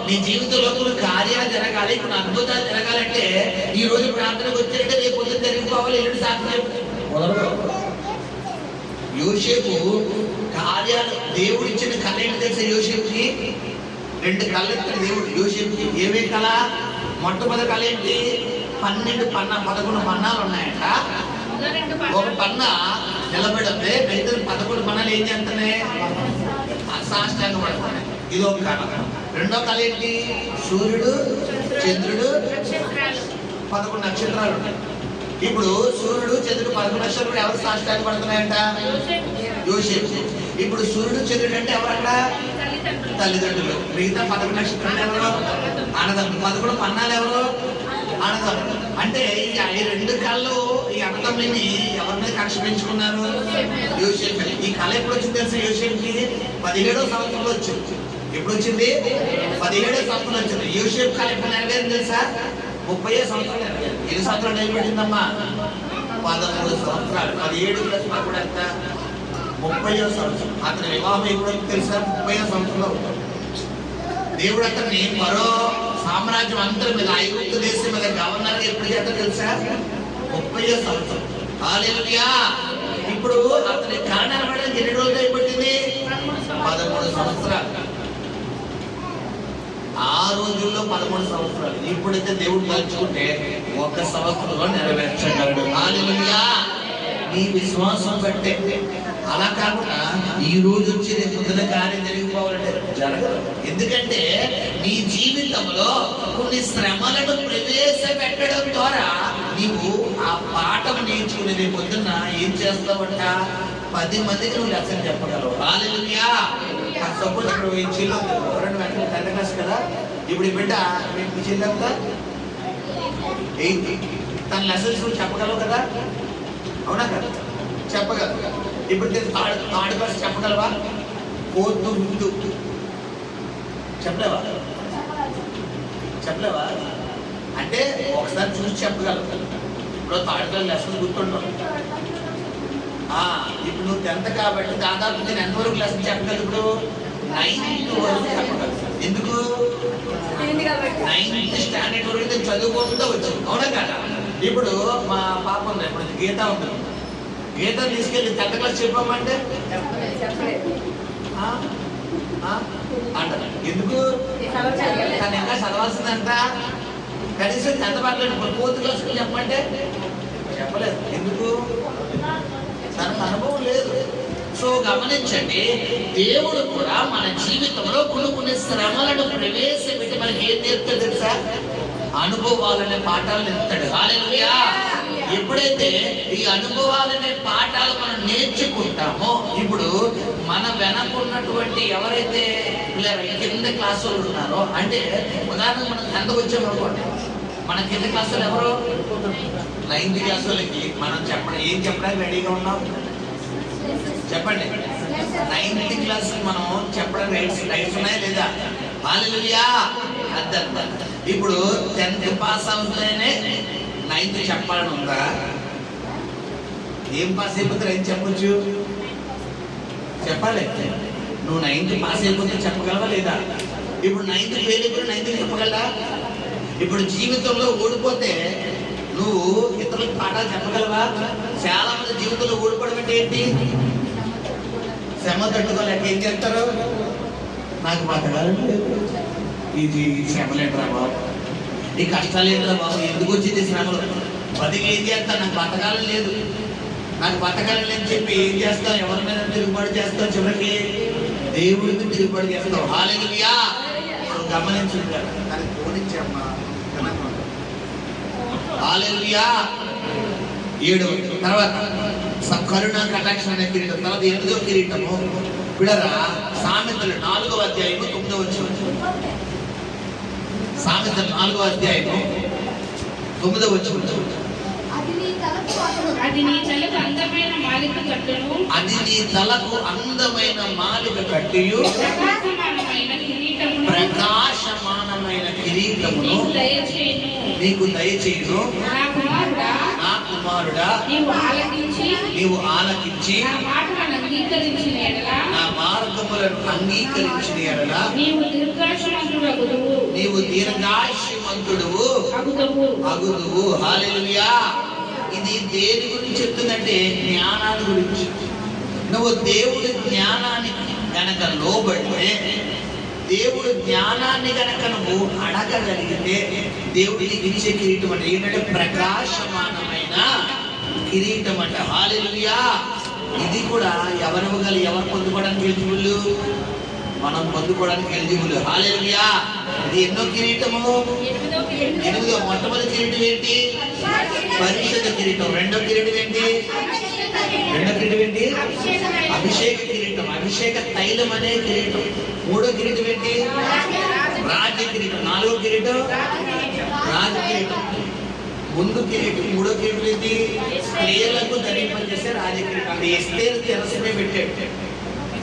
నీ జీవితంలో కొన్ని కార్యాలు జరగాలి, కొన్ని అద్భుతాలు జరగాలంటే ఈ రోజు ప్రార్థనకు వచ్చారంటే రేపు పొద్దున జరిగిపోవాలి, ఎల్లుండి సాధ్యం. యోసేపు కార్యాలు దేవుడు ఇచ్చిన కళ ఏంటి తెలుసా? యోసేపుకి 2 కళ్ళు ఇచ్చిన దేవుడు యోసేపుకి. ఏమే కళ? మొట్టమొదటి కళ ఏంటి? 11 పన్నాలు ఉన్నాయంట. ఒక పన్న నిలబడితే మిగతా 11 పన్నాలు ఏం చేస్తున్నాయి? సాష్టాంగ పడుతున్నాయి. ఇది ఒక కళ. రెండో కళ ఏంటి? సూర్యుడు, చంద్రుడు, 11 నక్షత్రాలు ఉన్నాయి. ఇప్పుడు సూర్యుడు, చంద్రుడు 11 నక్షత్రాలు ఎవరు సాష్టాంగ పడుతున్నాయంట? యోసేపు. ఇప్పుడు సూర్యుడు, చంద్రుడు అంటే ఎవరక్కడ? తల్లిదండ్రులు. మిగతా 11 నక్షత్రాలు ఎవరు? అన్నదమ్ములు. 11 పన్నాలు ఎవరు? అన్నదమ్ములు. అంటే ఈ 2 కళ్ళు ఈ అన్నదమ్ములని ఎవరి మీద కక్ష పెంచుకున్నారు? యోసేపు. ఈ కళ ఎప్పుడు వచ్చింది తెలుసా? యోసేపుకి 17వ సంవత్సరంలో వచ్చింది. ఎప్పుడు వచ్చింది? 17వ సంవత్సరంలో వచ్చింది. యోసేపు కళ ఎప్పుడు నెరవేరింది తెలుసా? 30వ సంవత్సరం నెరవేరింది. ఎన్ని సంవత్సరాలు నిలబడిందమ్మా? 13 సంవత్సరాలు. 17 ప్లస్ కూడా ఎంత? 30వ సంవత్సరం. అతని వివాహం ఎప్పుడు తెలుసా? 30వ సంవత్సరంలో ఉంటాడు. దేవుడు అతన్ని మరో సామ్రాజ్యం అందరి మీద, ఐగుప్తు దేశం మీద గవర్నర్ ఎప్పుడు చేత తెలుసా? 30వ సంవత్సరం. హల్లెలూయా. ఇప్పుడు అతని కారణాలు పడడానికి ఎన్ని రోజులు అయిపోయింది? 13 సంవత్సరాలు. ఆ రోజుల్లో 13 సంవత్సరాలు. ఇప్పుడైతే దేవుడు తలుచుకుంటే 1 సంవత్సరంలో నెరవేర్చగలడు. హల్లెలూయా. నీ విశ్వాసం బట్టే. అలా కాకుండా ఈ రోజు వచ్చి రేపు పొద్దున కార్యం జరిగిపోవాలంటే జరగదు. ఎందుకంటే నీ జీవితంలో కొన్ని శ్రమలను ప్రవేశపెట్టడం ద్వారా నీవు ఆ పాఠం నేర్చుకుని రేపు పొద్దున్న ఏం చేస్తావంట? 10 మందికి నువ్వు లెసన్ చెప్పగలవు. హల్లెలూయా. సపోజ్ ఇప్పుడు ఈ చిల్లు ఎవరైనా వెంటనే 10th క్లాస్ కదా, ఇప్పుడు ఈ బిడ్డ మీ చిల్లంతా 8th. తన లెసన్స్ నువ్వు చెప్పగలవు కదా? అవునా కదా? చెప్పగలవు. ఇప్పుడు థర్డ్ క్లాస్ చెప్పగలవా? 4th, 5th చెప్పలేవా? చెప్పలేవా? అంటే ఒకసారి చూసి చెప్పగలవు. ఇప్పుడు 3rd క్లాస్ లెసన్ గుర్తుంటావు. ఇప్పుడు నువ్వు 10th కాబట్టి దాదాపు నేను ఎంతవరకు లెసన్ చెప్పగలవు? ఇప్పుడు 9th వరకు చెప్పగలవు. ఎందుకు? 9th స్టాండర్డ్ వరకు నేను చదువుకుంటూ వచ్చాను. అవునా కదా? ఇప్పుడు మా పాప ఉంది, ఇప్పుడు గీత ఉంటుంది. గీత తీసుకెళ్ళి 10th క్లాస్ చెప్పామంటే అంటారు. ఎందుకు? తను ఇంకా చదవాల్సిందంట. కనీసం 10th పర్లేదు. 4th క్లాస్ చెప్పమంటే చెప్పలేదు. ఎందుకు? తనకు అనుభవం లేదు. సో గమనించండి, దేవుడు కూడా మన జీవితంలో కొన్ని శ్రమలను ప్రవేశపెట్టి మనకి ఏం నేర్పుతాడు తెలుసా? అనుభవాలనే పాఠాలు నేర్పుతాడు. హల్లెలూయా. ఎప్పుడైతే ఈ అనుభవాలనే పాఠాలు మనం నేర్చుకుంటామో, ఇప్పుడు మన వెనకున్నటువంటి ఎవరైతే కింద క్లాస్ వాళ్ళు ఉన్నారో, అంటే ఉదాహరణకు మనం 10th వచ్చాము అనుకోండి, మన కింద క్లాస్ వాళ్ళు ఎవరు? 9th క్లాస్ వాళ్ళకి మనం ఏం చెప్పడానికి రెడీగా ఉన్నాం? చెప్పండి. 9th క్లాస్ మనం చెప్పడానికి రైట్స్ ఉన్నాయా లేదా? హల్లెలూయా. అర్థం. ఇప్పుడు 10th పాస్ అవుతేనే 9th చెప్పాలని ఉందా? ఏం పాస్ అయిపోతే ఏం చెప్పొచ్చు? చెప్పాలి. నువ్వు 9th పాస్ అయిపోతే చెప్పగలవా లేదా? ఇప్పుడు 9th ఫెయిల్ అయిపోతే 9th చెప్పగలరా? ఇప్పుడు జీవితంలో ఓడిపోతే నువ్వు ఇతరులకు పాఠాలు చెప్పగలవా? చాలా మంది జీవితంలో ఓడిపోవడం అంటే ఏంటి? శ్రమ తట్టుకోలేక ఏం చేస్తారు? నాకు బతకాలని లేదు, ఇది శ్రమలేంట్రా బాబు, ఈ కష్టాలు ఏంట్రా బాబు, ఎందుకు వచ్చింది శ్రమలు? బతికి ఏం చేస్తాను, నాకు బతకాలని లేదు, నాకు బతకాలని లేదని చెప్పి ఏం చేస్తావు, ఎవరి మీద తిరుగుబాటు చేస్తావు, చివరికి దేవుడి మీద తిరుగుబాటు చేస్తావు. హల్లెలూయా. గమనించండి కదా, దాన్ని పోనిచ్చమ్మా. హల్లెలూయా. 7వ తర్వాత కరుణ కటాక్షం అనే కిరీటం, తర్వాత 8వ కిరీటము విడరా సామెతలు 4వ అధ్యాయము 9వ వచనం. సామెతలు 4వ అధ్యాయము 9వ వచనం. అది నీ తలకు అందమైన మాలిక కట్టును, అది నీ తలకు అందమైన మాలిక కట్టియు ప్రకాశమానమైన కిరీటమును నీకు దయచేయును. నా కుమారుడా, నీవు ఆలకించి నా మార్గములను అంగీకరించిన ఎడల నీవు దీర్ఘాయుష్మంతుడువు అగుదువు. హల్లెలూయా. ఇది దేని గురించి చెప్తుందంటే జ్ఞానాన్ని గురించి. నువ్వు దేవుడి జ్ఞానానికి గనక లోబడితే, దేవుడు జ్ఞానాన్ని గనక నువ్వు అడగగలిగితే దేవుడిని ఇచ్చే కిరీటం అంటే ఏంటంటే ప్రకాశమానమైన కిరీటం అంట. హల్లెలూయా. ఇది కూడా ఎవరు పొందుకోవడానికి ఎలిజిబుల్? మనం పొందుకోవడానికి ఎలిజిబుల్. హల్లెలూయా. ఇది ఎన్నో కిరీటము? 8వ. మొట్టమొదటి కిరీటం ఏంటి? పరిశుద్ధ కిరీటం. రెండో కిరీటం ఏంటి? అభిషేక కిరీటం, అభిషేక తైలం అనే కిరీటం. 3వ కిరీటం ఏంటి? రాజ్య కిరీటం. 4వ కిరీటం రాజ కిరీటం. ముందు కిరీటం 3వ కిరీటం ఏంటి? స్త్రీలకు ధరింపజేసే రాజ కిరీటం. అది ఎస్తేరు తెరసమే పెట్టాడు,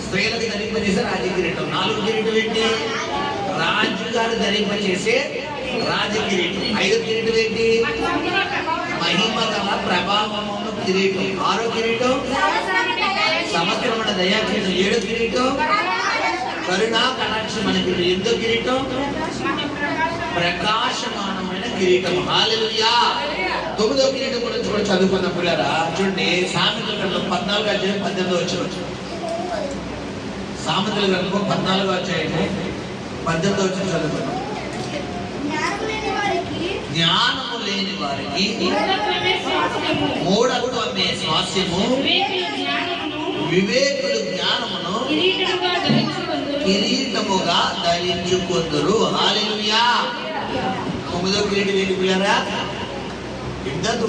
స్త్రీలకు ధరింపజేసే రాజ కిరీటం. 4వ కిరీటం ఏంటి? రాజుగారు ధరింపజేసే రాజ కిరీటం. 5వ కిరీటం ఏంటి? మహిమ గల ప్రభావమును కిరీటం. 6వ కిరీటం సంవత్సరమైన దయా కిరీటం. 7వ కిరీటం కరుణా కటాక్షం అనే కిరీటం. 8వ కిరీటం ప్రకాశమానమైన కిరీటం. హల్లెలూయా. 9వ కిరీటం గురించి కూడా చదువుకున్న పిల్లరా చూడండి. సామెతల గ్రంథం 14వ అధ్యాయం 18వ వచనం. సామెతల గ్రంథం 14వ అధ్యాయము 18వ వచనం చదువుకున్నాం. జ్ఞానము లేని వారికి మూఢత్వమే స్వాస్యము, వివేకులు జ్ఞానమును కిరీటముగా ధరించుకొందురు. హల్లెలూయా. 9వ కిరీటం ఏంటి పిల్లరా? 9వ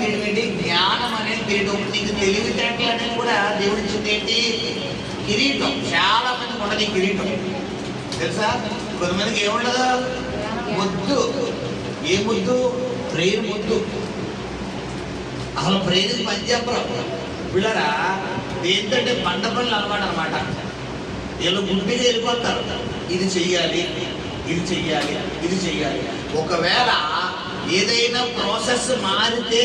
కిరీటం ఏంటి? జ్ఞానం అనే కిరీటం. నీకు తెలివితేటలు అనేది కూడా దేవుడి ఇచ్చింది ఏంటి? కిరీటం. చాలా మంది ఉండదు ఈ కిరీటం, తెలుసా? కొంతమందికి ఏముండదు? ముద్దు. ఏ ముద్దు? ప్రేయర్ ముద్దు. అసలు ప్రేయర్కి పని చెప్పరు పిల్లరా. ఏంటంటే పంట పనులు అలవాటు అనమాట. వీళ్ళు గుడ్డిగా వెళ్ళిపోతారు. ఇది చెయ్యాలి, ఇది చెయ్యాలి, ఇది చెయ్యాలి. ఒకవేళ ఏదైనా ప్రాసెస్ మారితే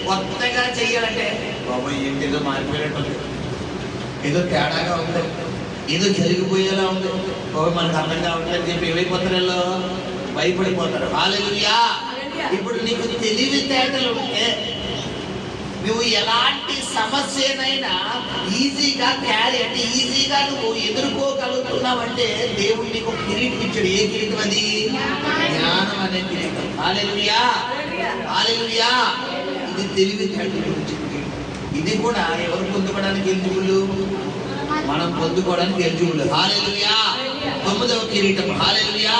కొత్తగా చెయ్యాలంటే బాబా ఏంటి ఏదో మారిపోయినట్టు, ఏదో తేడాగా ఉంది, ఏదో జరిగిపోయేలా ఉంది, బాబా మనకు అర్థం కావట్లేదు చెప్పి ఏమైపోతారు? వీళ్ళు భయపడిపోతారు. హల్లెలూయా. ఇప్పుడు నీకు తెలివితేటలు ఉంటే నువ్వు ఎలాంటి సమస్యనైనా ఈజీగా క్యారీ అంటే ఈజీగా నువ్వు ఎదుర్కోగలుగుతున్నావంటే దేవుడు నీకు కిరీటం ఇచ్చాడు. ఏ కిరీటం అది? జ్ఞానం అనే కిరీటం. హల్లెలూయా. హల్లెలూయా. ఇది తెలివితేటల గురించి. ఇది కూడా ఎవరు పొందుకోవడానికి ఎలిజిబుల్? మనం పొందుకోవడానికి ఎలిజిబుల్. హల్లెలూయా. 9వ కిరీటం. హల్లెలూయా.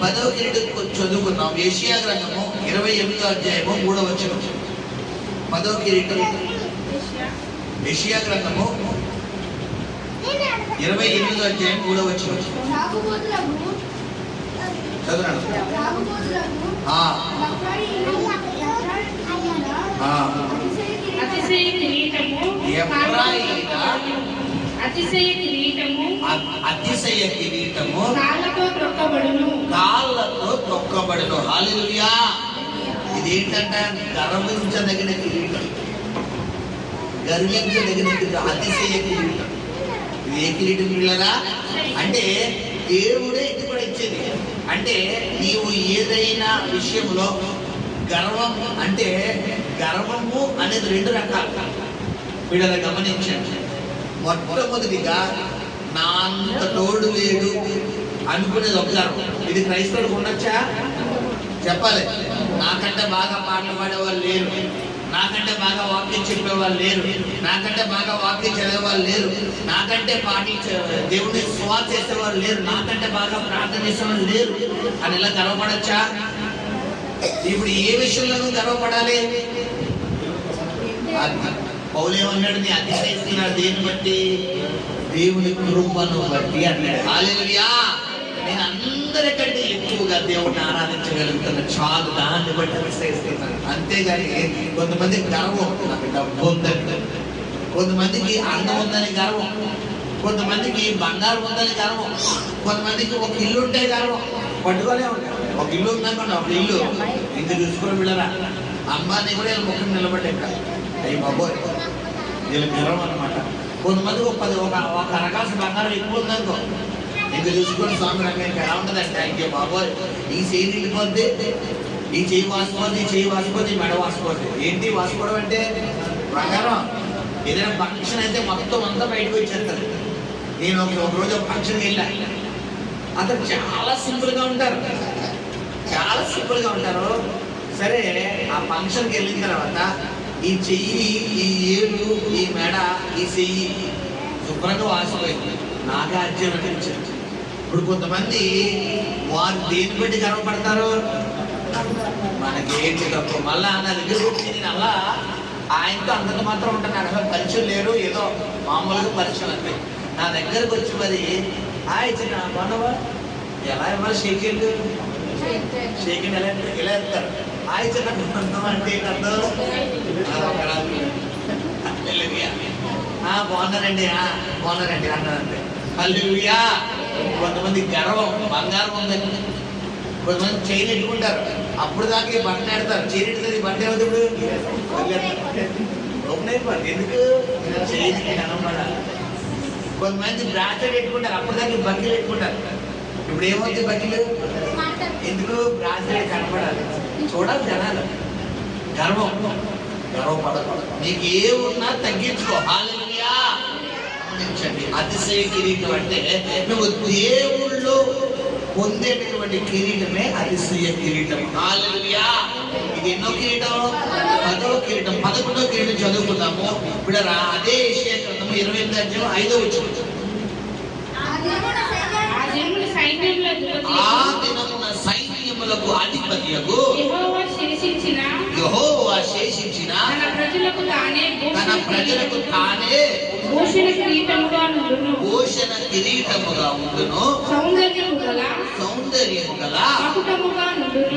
10వ కిరీటం చదువుకున్నాం. యెషయా గ్రంథము 28వ అధ్యాయము 3వ వచనం. 10వ కిరీటం యెషయా గ్రంథము 28వ అధ్యాయం 3వ వచనం. చదువురాను. అతిశయ కిరీటము అతిశయ కిరీటము కాళ్ళతో తొక్కబడును. హల్లెలూయా. ఇదేంటంటే గర్వించదగిన కిరీటం, గర్వించదగిన కిరీటం, అతిశయ కిరీటం. ఇది ఏ కిరీటం పిల్లరా? అంటే దేవుడే ఇది కూడా ఇచ్చేది. అంటే నీవు ఏదైనా విషయంలో గర్వం అంటే గర్వము అనేది 2 రకాలు వీళ్ళని గమనించండి. మొట్టమొదటిగా నా అంత తోడు లేడు అనుకునేది ఒక గర్వం. ఇది క్రైస్తవులకు ఉండొచ్చా? చెప్పాలి. నాకంటే బాగా పాటలు పాడేవాళ్ళు లేరు, నాకంటే బాగా వాక్యం చెప్పేవాళ్ళు లేరు, నాకంటే బాగా వాక్యం చదివేవాళ్ళు లేరు, నాకంటే పాటలు దేవుడిని సువార్త చేసేవాళ్ళు లేరు, నాకంటే బాగా ప్రార్థన చేసేవాళ్ళు లేరు అని ఇలా గర్వపడచ్చా? ఇప్పుడు ఏ విషయంలోనూ గర్వపడాలి? పౌలు ఏమన్నాడు? నీ అతిశయిస్తున్నాడు దేన్ని బట్టి? దేవుని కృపను బట్టి అన్నాడు. హల్లెలూయా. నేను అందరికంటే ఎక్కువగా దేవుడిని ఆరాధించగలుగుతాను, చాలు, దాన్ని బట్టి అతిశయిస్తున్నాను. అంతేగాని కొంతమందికి గర్వం, నాకు డబ్బు ఉందని, కొంతమందికి అందం ఉందని గర్వం, కొంతమందికి బంగారం ఉందని గర్వం, కొంతమందికి ఒక ఇల్లు ఉంటే గర్వం. పట్టుకోలే ఉంటాయి. ఒక ఇల్లు ఉందనుకోండి, ఒక ఇల్లు ఇంక చూసుకొని వెళ్ళరా. అంబానీ కూడా వీళ్ళ ముఖం నిలబడ్డాక అయ్యి బాబోయ్, వీళ్ళ గర్వం అనమాట. కొంతమందికి ఒక రకాల బంగారం ఎక్కువ ఉందనుకో, ఇంక చూసుకొని స్వామి రంగంకి ఎలా ఉంటుందంటే ఇంకే బాబోయ్, ఈ చేయి నిండిపోద్ది, ఈ చెయ్యి వాసిపోద్ది, ఈ చెయ్యి వాసిపోద్ది, ఈ మెడ వాసిపోద్ది. ఏంటి వాసిపోవడం అంటే? బంగారం. ఏదైనా ఫంక్షన్ అయితే మొత్తం అంతా బయటకు వచ్చేస్తారు. నేను ఒక రోజు ఒక ఫంక్షన్కి వెళ్ళా. అతను చాలా సింపుల్గా ఉంటారు, చాలా సింపుల్గా ఉంటారు. సరే, ఆ ఫంక్షన్కి వెళ్ళిన తర్వాత ఈ చెయ్యి, ఈ ఏళ్ళు, ఈ మెడ, ఈ చెయ్యి శుభ్రంగా వాసిపోయింది. నాకే ఆశ్చర్యం అనిపించింది. ఇప్పుడు కొంతమంది వారు దేని బట్టి గర్వపడతారు? మనకేంటి తక్కువ. మళ్ళా నా దగ్గర వచ్చి నేను అలా ఆయనతో అంతంత మాత్రం ఉంటాను, అక్కడ పరిచయం లేరు, ఏదో మామూలుగా పరిచయం అంతే. నా దగ్గరకు వచ్చి మరి హాయ్ చిన్న బాగున్నావా, ఎలా ఇవ్వాలి షేకింగ్, షేకింగ్ ఎలా వెళ్తారు? హాయ్ చిన్న బాగున్నావా అంటే ఏంటంటారు? బాగున్నారండి, బాగున్నారండి అన్నారంటే. హల్లెలూయా. కొంతమంది గర్వం, బంగారం ఉందని. కొంతమంది చైన్ ఎట్టుకుంటారు, అప్పుడు దాకా బట్టలు ఆడతారు. చైన్ ఎట్టుతుంది, బట్ట ఏమవుతుంది? ఎందుకు చైన్ కనబడాలి. కొంతమంది బ్రాస్లెట్ పెట్టుకుంటారు, అప్పుడు దాకా బక్కీలు పెట్టుకుంటారు. ఇప్పుడు ఏమవుతుంది బక్కీలు? ఎందుకు? బ్రాస్లెట్ కనపడాలి, చూడాలి జనాలు. గర్వం, గర్వపడదు. నీకు ఏమున్నా తగ్గించుకో. హల్లెలూయా. అతిశయ కిరీటం అంటే నువ్వు దేవుళ్ళు పొందేటటువంటి కిరీటమే అతిశయ కిరీటం. హల్లెలూయా. ఇది ఎన్నో కిరీటం? 10వ కిరీటం. 11వ కిరీటం చదువుకుందాము. ఇప్పుడు అదే యెషయా గ్రంథము 28వ అధ్యాయం 5వ వచనం. ఆ దినమున సైన్యములకు అధిపతియగు యెహోవా శేషించిన తన ప్రజలకు తానే భూషణ కిరీటముగా ఉండును, సౌందర్యము గల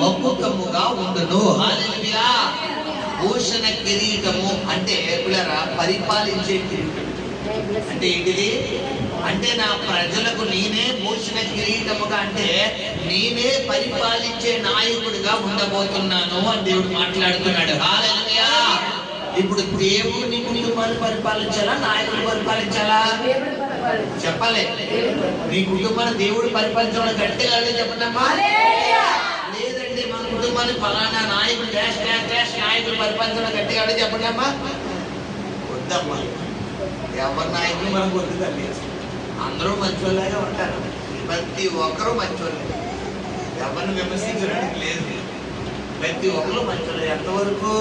మకుటముగా ఉండును. హల్లెలూయా. భూషణ కిరీటము అంటే పిల్లరా పరిపాలించే కిరీటం. అంటే ఏంటిది? అంటే నా ప్రజలకు నేనే భూషణ కిరీటముగా, అంటే నేనే పరిపాలించే నాయకుడిగా ఉండబోతున్నాను అని దేవుడు మాట్లాడుతున్నాడు. హల్లెలూయా. ఇప్పుడు దేవుడిని కుటుంబాన్ని పరిపాలించాలా, నాయకులు పరిపాలించాలా? చెప్పాలి. నీ కుటుంబాన్ని దేవుడు పరిపాలించాలని గట్టిగా చెప్పండమ్మా. లేదండి మన కుటుంబాన్ని ఫలానా నాయకుడు డాష్ డాష్ డాష్ నాయకులు పరిపాలించాలని గట్టిగా చెప్పండమ్మా. వద్దమ్మా, ఎవరి నాయకులు మనకు వద్దు తల్లి. అందరూ మంచోళ్ళగా ఉంటారు, ప్రతి ఒక్కరూ మంచోళ్ళే, ఎవరిని విమర్శించడానికి లేదు. ప్రతి ఒక్కరు మంచోళ్ళు. ఎంతవరకు?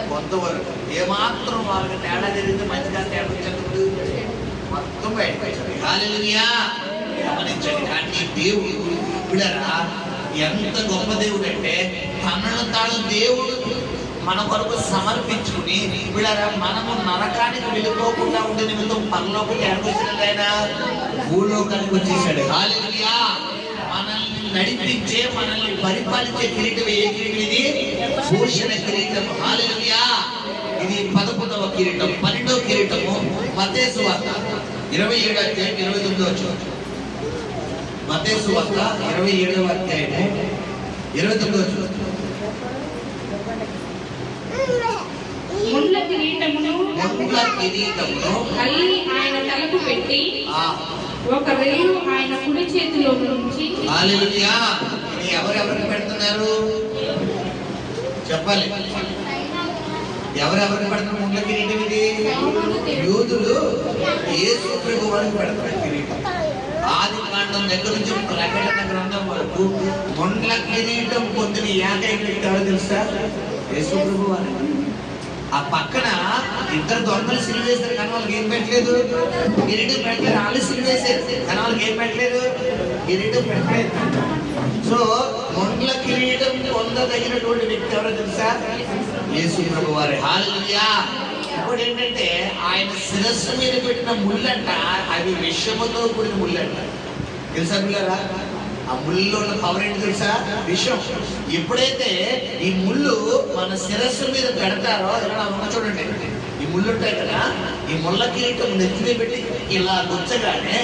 కొంతవరకు. ఏమాత్రం వాళ్ళకి తేడా జరిగితే మంచిగా తేడా వచ్చేటప్పుడు మొత్తం బయటపడి. హల్లెలూయా. గమనించండి. కానీ దేవుడు బిడ్డరా ఎంత గొప్ప దేవుడు అంటే తనను తాను దేవుడు మన కొరకు సమర్పించుకుని బిడ్డరా మనము నరకానికి వెళ్ళిపోకుండా ఉండే నిమిత్తం పరలోకానికి ఎడకొచ్చినది ఆయన భూలోకానికి వచ్చేసాడు. హల్లెలూయా. మనల్ని నడిపించే, మనల్ని పరిపాలించే కిరీటం ఏ కిరీటం? ఇది భూషణ కిరీటం. హల్లెలూయా. ఇది 11వ కిరీటం. 12వ కిరీటము మత్తయి సువార్త 27వ అధ్యాయం 29వ వచనం. మత్తయి సువార్త 27వ అధ్యాయము 29వ వచనం. ముండ్ల కిరీటమును అల్లి ఆయన తలకు పెట్టి ఒక రేలు ఆయన కుడి చేతిలో నుంచి. హల్లెలూయా. ఎవరెవరికి పెడుతున్నారు చెప్పాలి. ఎవరెవరికి పెడుతున్నారు ముండ్ల కిరీటం? ఇది యూదులు యేసు ప్రభు వారికి పెడుతున్నారు కిరీటం. ఆది కాండం దగ్గర నుంచి ప్రకటన గ్రంథం వరకు మొండ్ల కిరీటం పొందిన ఏకైక వ్యక్తి ఎవరో తెలుసా? యేసు ప్రభువు వారు. ఆ పక్కన ఇద్దరు దొంగలు సిలువేశారు కానీ వాళ్ళకి ఏం పెట్టలేదు, కిరీటం పెట్టలేదు. వాళ్ళు సిలువేశారు కానీ వాళ్ళకి ఏం పెట్టలేదు, కిరీటం పెట్టలేదు. సో మొండ్ల కిరీటం పొందదగినటువంటి వ్యక్తి ఎవరో తెలుసా? యేసు ప్రభువు వారు. హల్లెలూయా. ఇప్పుడు ఏంటంటే ఆయన శిరస్సు మీద పెట్టిన ముళ్ళంట, అవి విషముతో కూడిన ముళ్ళంట. తెలుసా పిల్లరా? ఆ ముళ్ళలో ఉన్న పవర్ ఏంటి తెలుసా? విషం. ఎప్పుడైతే ఈ ముళ్ళు మన శిరస్సు మీద పెడతారో, ఇలా ఉన్న చూడండి, ఈ ముళ్ళు ఉంటాయి కదా, ఈ ముళ్ళ కిరీటం నెత్తి మీద పెట్టి ఇలా గుచ్చగానే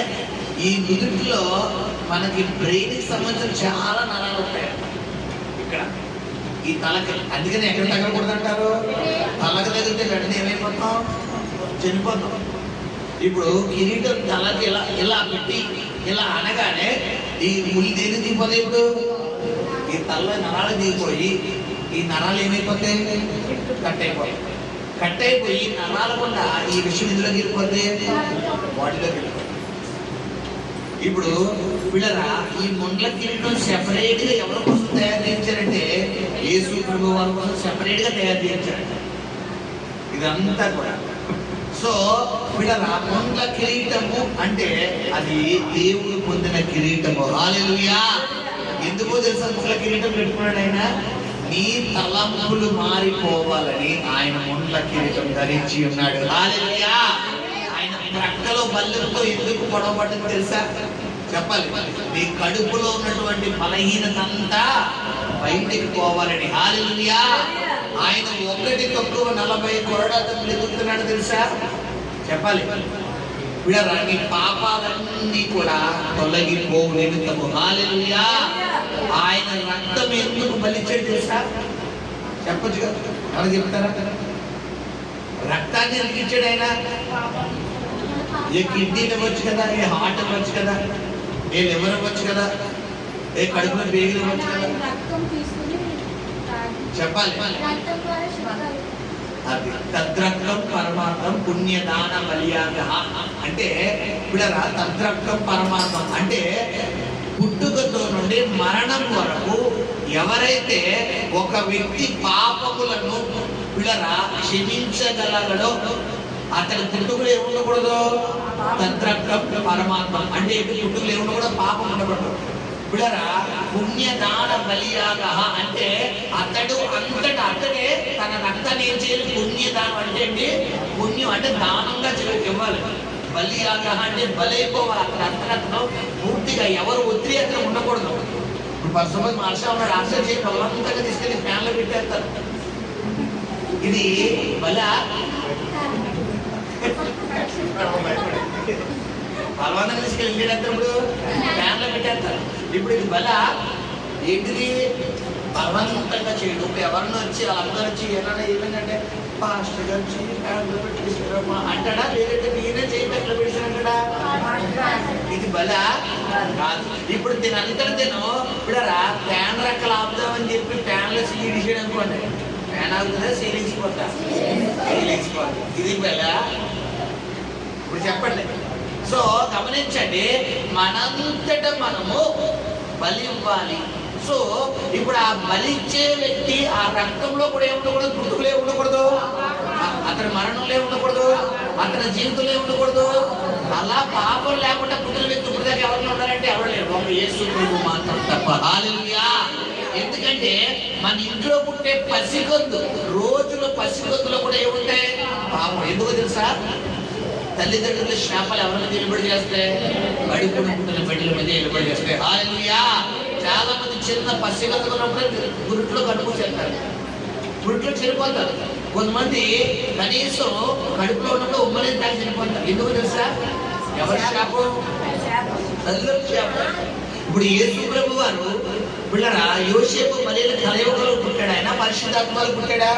ఈ నుదుటిలో మనకి బ్రెయిన్ కి సంబంధించిన చాలా నరాలు ఉంటాయి ఇక్కడ ఈ తలకి. అందుకని ఎక్కడ తగలకూడదు అంటారు? తలకి తగిలితే వెంటనే ఏమైపోతాం? చనిపోతాం. ఇప్పుడు కిరీటం తలకి ఇలా ఇలా పెట్టి ఇలా అనగానే ఈ ముళ్ళు దేని దిగిపోతాయి? ఇప్పుడు ఈ తలలో నరాలు దిగిపోయి ఈ నరాలు ఏమైపోతాయి? కట్ అయిపోతాయి. కట్ అయిపోయి నరాల కూడా ఈ విషయం ఇందులో గిరిపోతే బాడీలో గిరిపోతాయి. ఇప్పుడు పిల్లరా, ఈ మొండ్ల కిరీటం సెపరేట్ గా ఎవరి కోసం తయారు చేయించారంటే యేసు ప్రభువు వారి కోసం సెపరేట్ గా తయారు చేయించారు ఇదంతా కూడా. సో పిల్లరా, మొండ్ల కిరీటము అంటే అది దేవుడు పొందిన కిరీటము. హల్లెలూయా. ఎందుకో తెలుసా మొండ్ల కిరీటం పెట్టుకున్నాడు ఆయన? నీ తలంపులు మారిపోవాలని ఆయన మొండ్ల కిరీటం ధరించి ఉన్నాడు. హల్లెలూయా. ఆయన ప్రక్కలో బల్లెంతో ఎందుకు పొడవబడ్డది తెలుసా? చెప్పాలి. నీ కడుపులో ఉన్నటువంటి బలహీనత అంతా బయటికి పోవాలని. హల్లెలూయా. ఆయన ఒకటి తక్కువ 40 కొరడా తప్పులు ఎదుగుతున్నాడు తెలుసా? చెప్పాలి. వీళ్ళ నీ పాపాలన్నీ కూడా తొలగిపోవు నిమిత్తము. హల్లెలూయా. ఆయన రక్తం ఎందుకు బలిచ్చాడు తెలుసా? చెప్పచ్చు కదా, ఎవరు చెప్తారా? రక్తాన్ని ఎందుకు ఇచ్చాడు ఆయన? ఏ కిడ్నీ ఇవ్వచ్చు కదా, ఏ హార్ట్ ఇవ్వచ్చు కదా, ఏ లివర్ ఇవ్వచ్చు కదా, ఏ కడుపులో బేగులు ఇవ్వచ్చు కదా. చెప్పాలి. అది తద్రక్తం పరమార్థం పుణ్యదాన బలియాగ అంటే పిల్లరా, తద్రక్తం పరమార్థం అంటే పుట్టుకతో నుండి మరణం వరకు ఎవరైతే ఒక వ్యక్తి పాపములను పిల్లరా క్షమించగలగడో అతని పుట్టుకలు ఏముండకూడదు? తద్రక్తం పరమాత్మ అంటే పుట్టుకలు ఏముండకూడదు? పాపం ఉండకూడదు. పిల్లరా, పుణ్యదాన బలియాగ అంటే అతడు అంతటా అతడే తన రక్తాన్ని ఏం చేయాలి? పుణ్యదానం అంటే పుణ్యం అంటే దానంగా ఇవ్వాలి. బలియాగ అంటే బలైపోవాలి. అక్కడ అంతరత్నం పూర్తిగా ఎవరు ఒత్తిడి అక్కడ ఉండకూడదు. ఇప్పుడు పరశుమతి మహర్షి ఉన్నాడు, ఆశ్చర్య చేసి బలవంతంగా తీసుకెళ్ళి ఫ్యాన్లో పెట్టేస్తారు. ఇది బల బలవంతంగా తీసుకెళ్ళి పెట్టేస్తారు. ఫ్యాన్లో పెట్టేస్తారు. ఇప్పుడు ఇది బల ఏంటిది? బలవంతంగా చేయడం. ఇప్పుడు ఎవరిని వచ్చి వాళ్ళందరూ వచ్చి ఏమన్నా ఏమైందంటే పాస్టర్ గారు ఫ్యాన్లో పెట్టేసారమ్మా అంటాడా? లేదంటే నేనే చేయబెట్లో పెట్టానంటాడా? ఇది బల కాదు. ఇప్పుడు దీని అంతటా నేను ఇప్పుడు ఫ్యాన్ రెక్కలు ఆపుదామని చెప్పి ఫ్యాన్లో సీడ్ చేయడం అనుకోండి, ఫ్యాన్ ఆగుతుందా? సీలింగ్స్ పోతా, సీలింగ్స్ పోతా. ఇది బల. ఇప్పుడు చెప్పండి. సో గమనించండి, మనంతట మనము బలి ఇవ్వాలి. సో ఇప్పుడు ఆ బలిచ్చే వ్యక్తి ఆ రక్తంలో కూడా ఏముండకూడదు? పుట్టుకలే ఉండకూడదు, అతని మరణంలో ఉండకూడదు, అతని జీవితంలో ఉండకూడదు. అలా పాపం లేకుండా పుట్టిన వ్యక్తి ఇప్పుడు దాకా ఎవరిని ఉండాలంటే ఎవరు లేరు, ఒక యేసు ప్రభువు మాత్రం తప్ప. హల్లెలూయా. ఎందుకంటే మన ఇంట్లో పుట్టే పసిగొందు రోజుల పసిగొందులో కూడా ఏముంటాయి? పాపం. ఎందుకో తెలుసా? తల్లిదండ్రుల శాపాలు ఎవరిని నిలబడి చేస్తే? కడుపున పుట్టిన బిడ్డల మీద నిలబడి చేస్తాయి. హల్లెలూయా. చాలా మంది చిన్న పసిగొంతులు ఉన్నప్పుడు గురుట్లో కట్టుకొచ్చేస్తారు, గురుట్లో చనిపోతారు. కొంతమంది కనీసం కడుపులో ఉన్నప్పుడు ఉమ్మలేదు దాకా చనిపోతారు. ఎందుకు తెలుసా? ఎవరి శాపం? తల్లి శాపం. ఇప్పుడు యేసు ప్రభు వారు పిల్లరా యోసేపు మరియల కలయికలో పుట్టాడు. ఆయన పరిశుద్ధాత్మలో పుట్టాడా?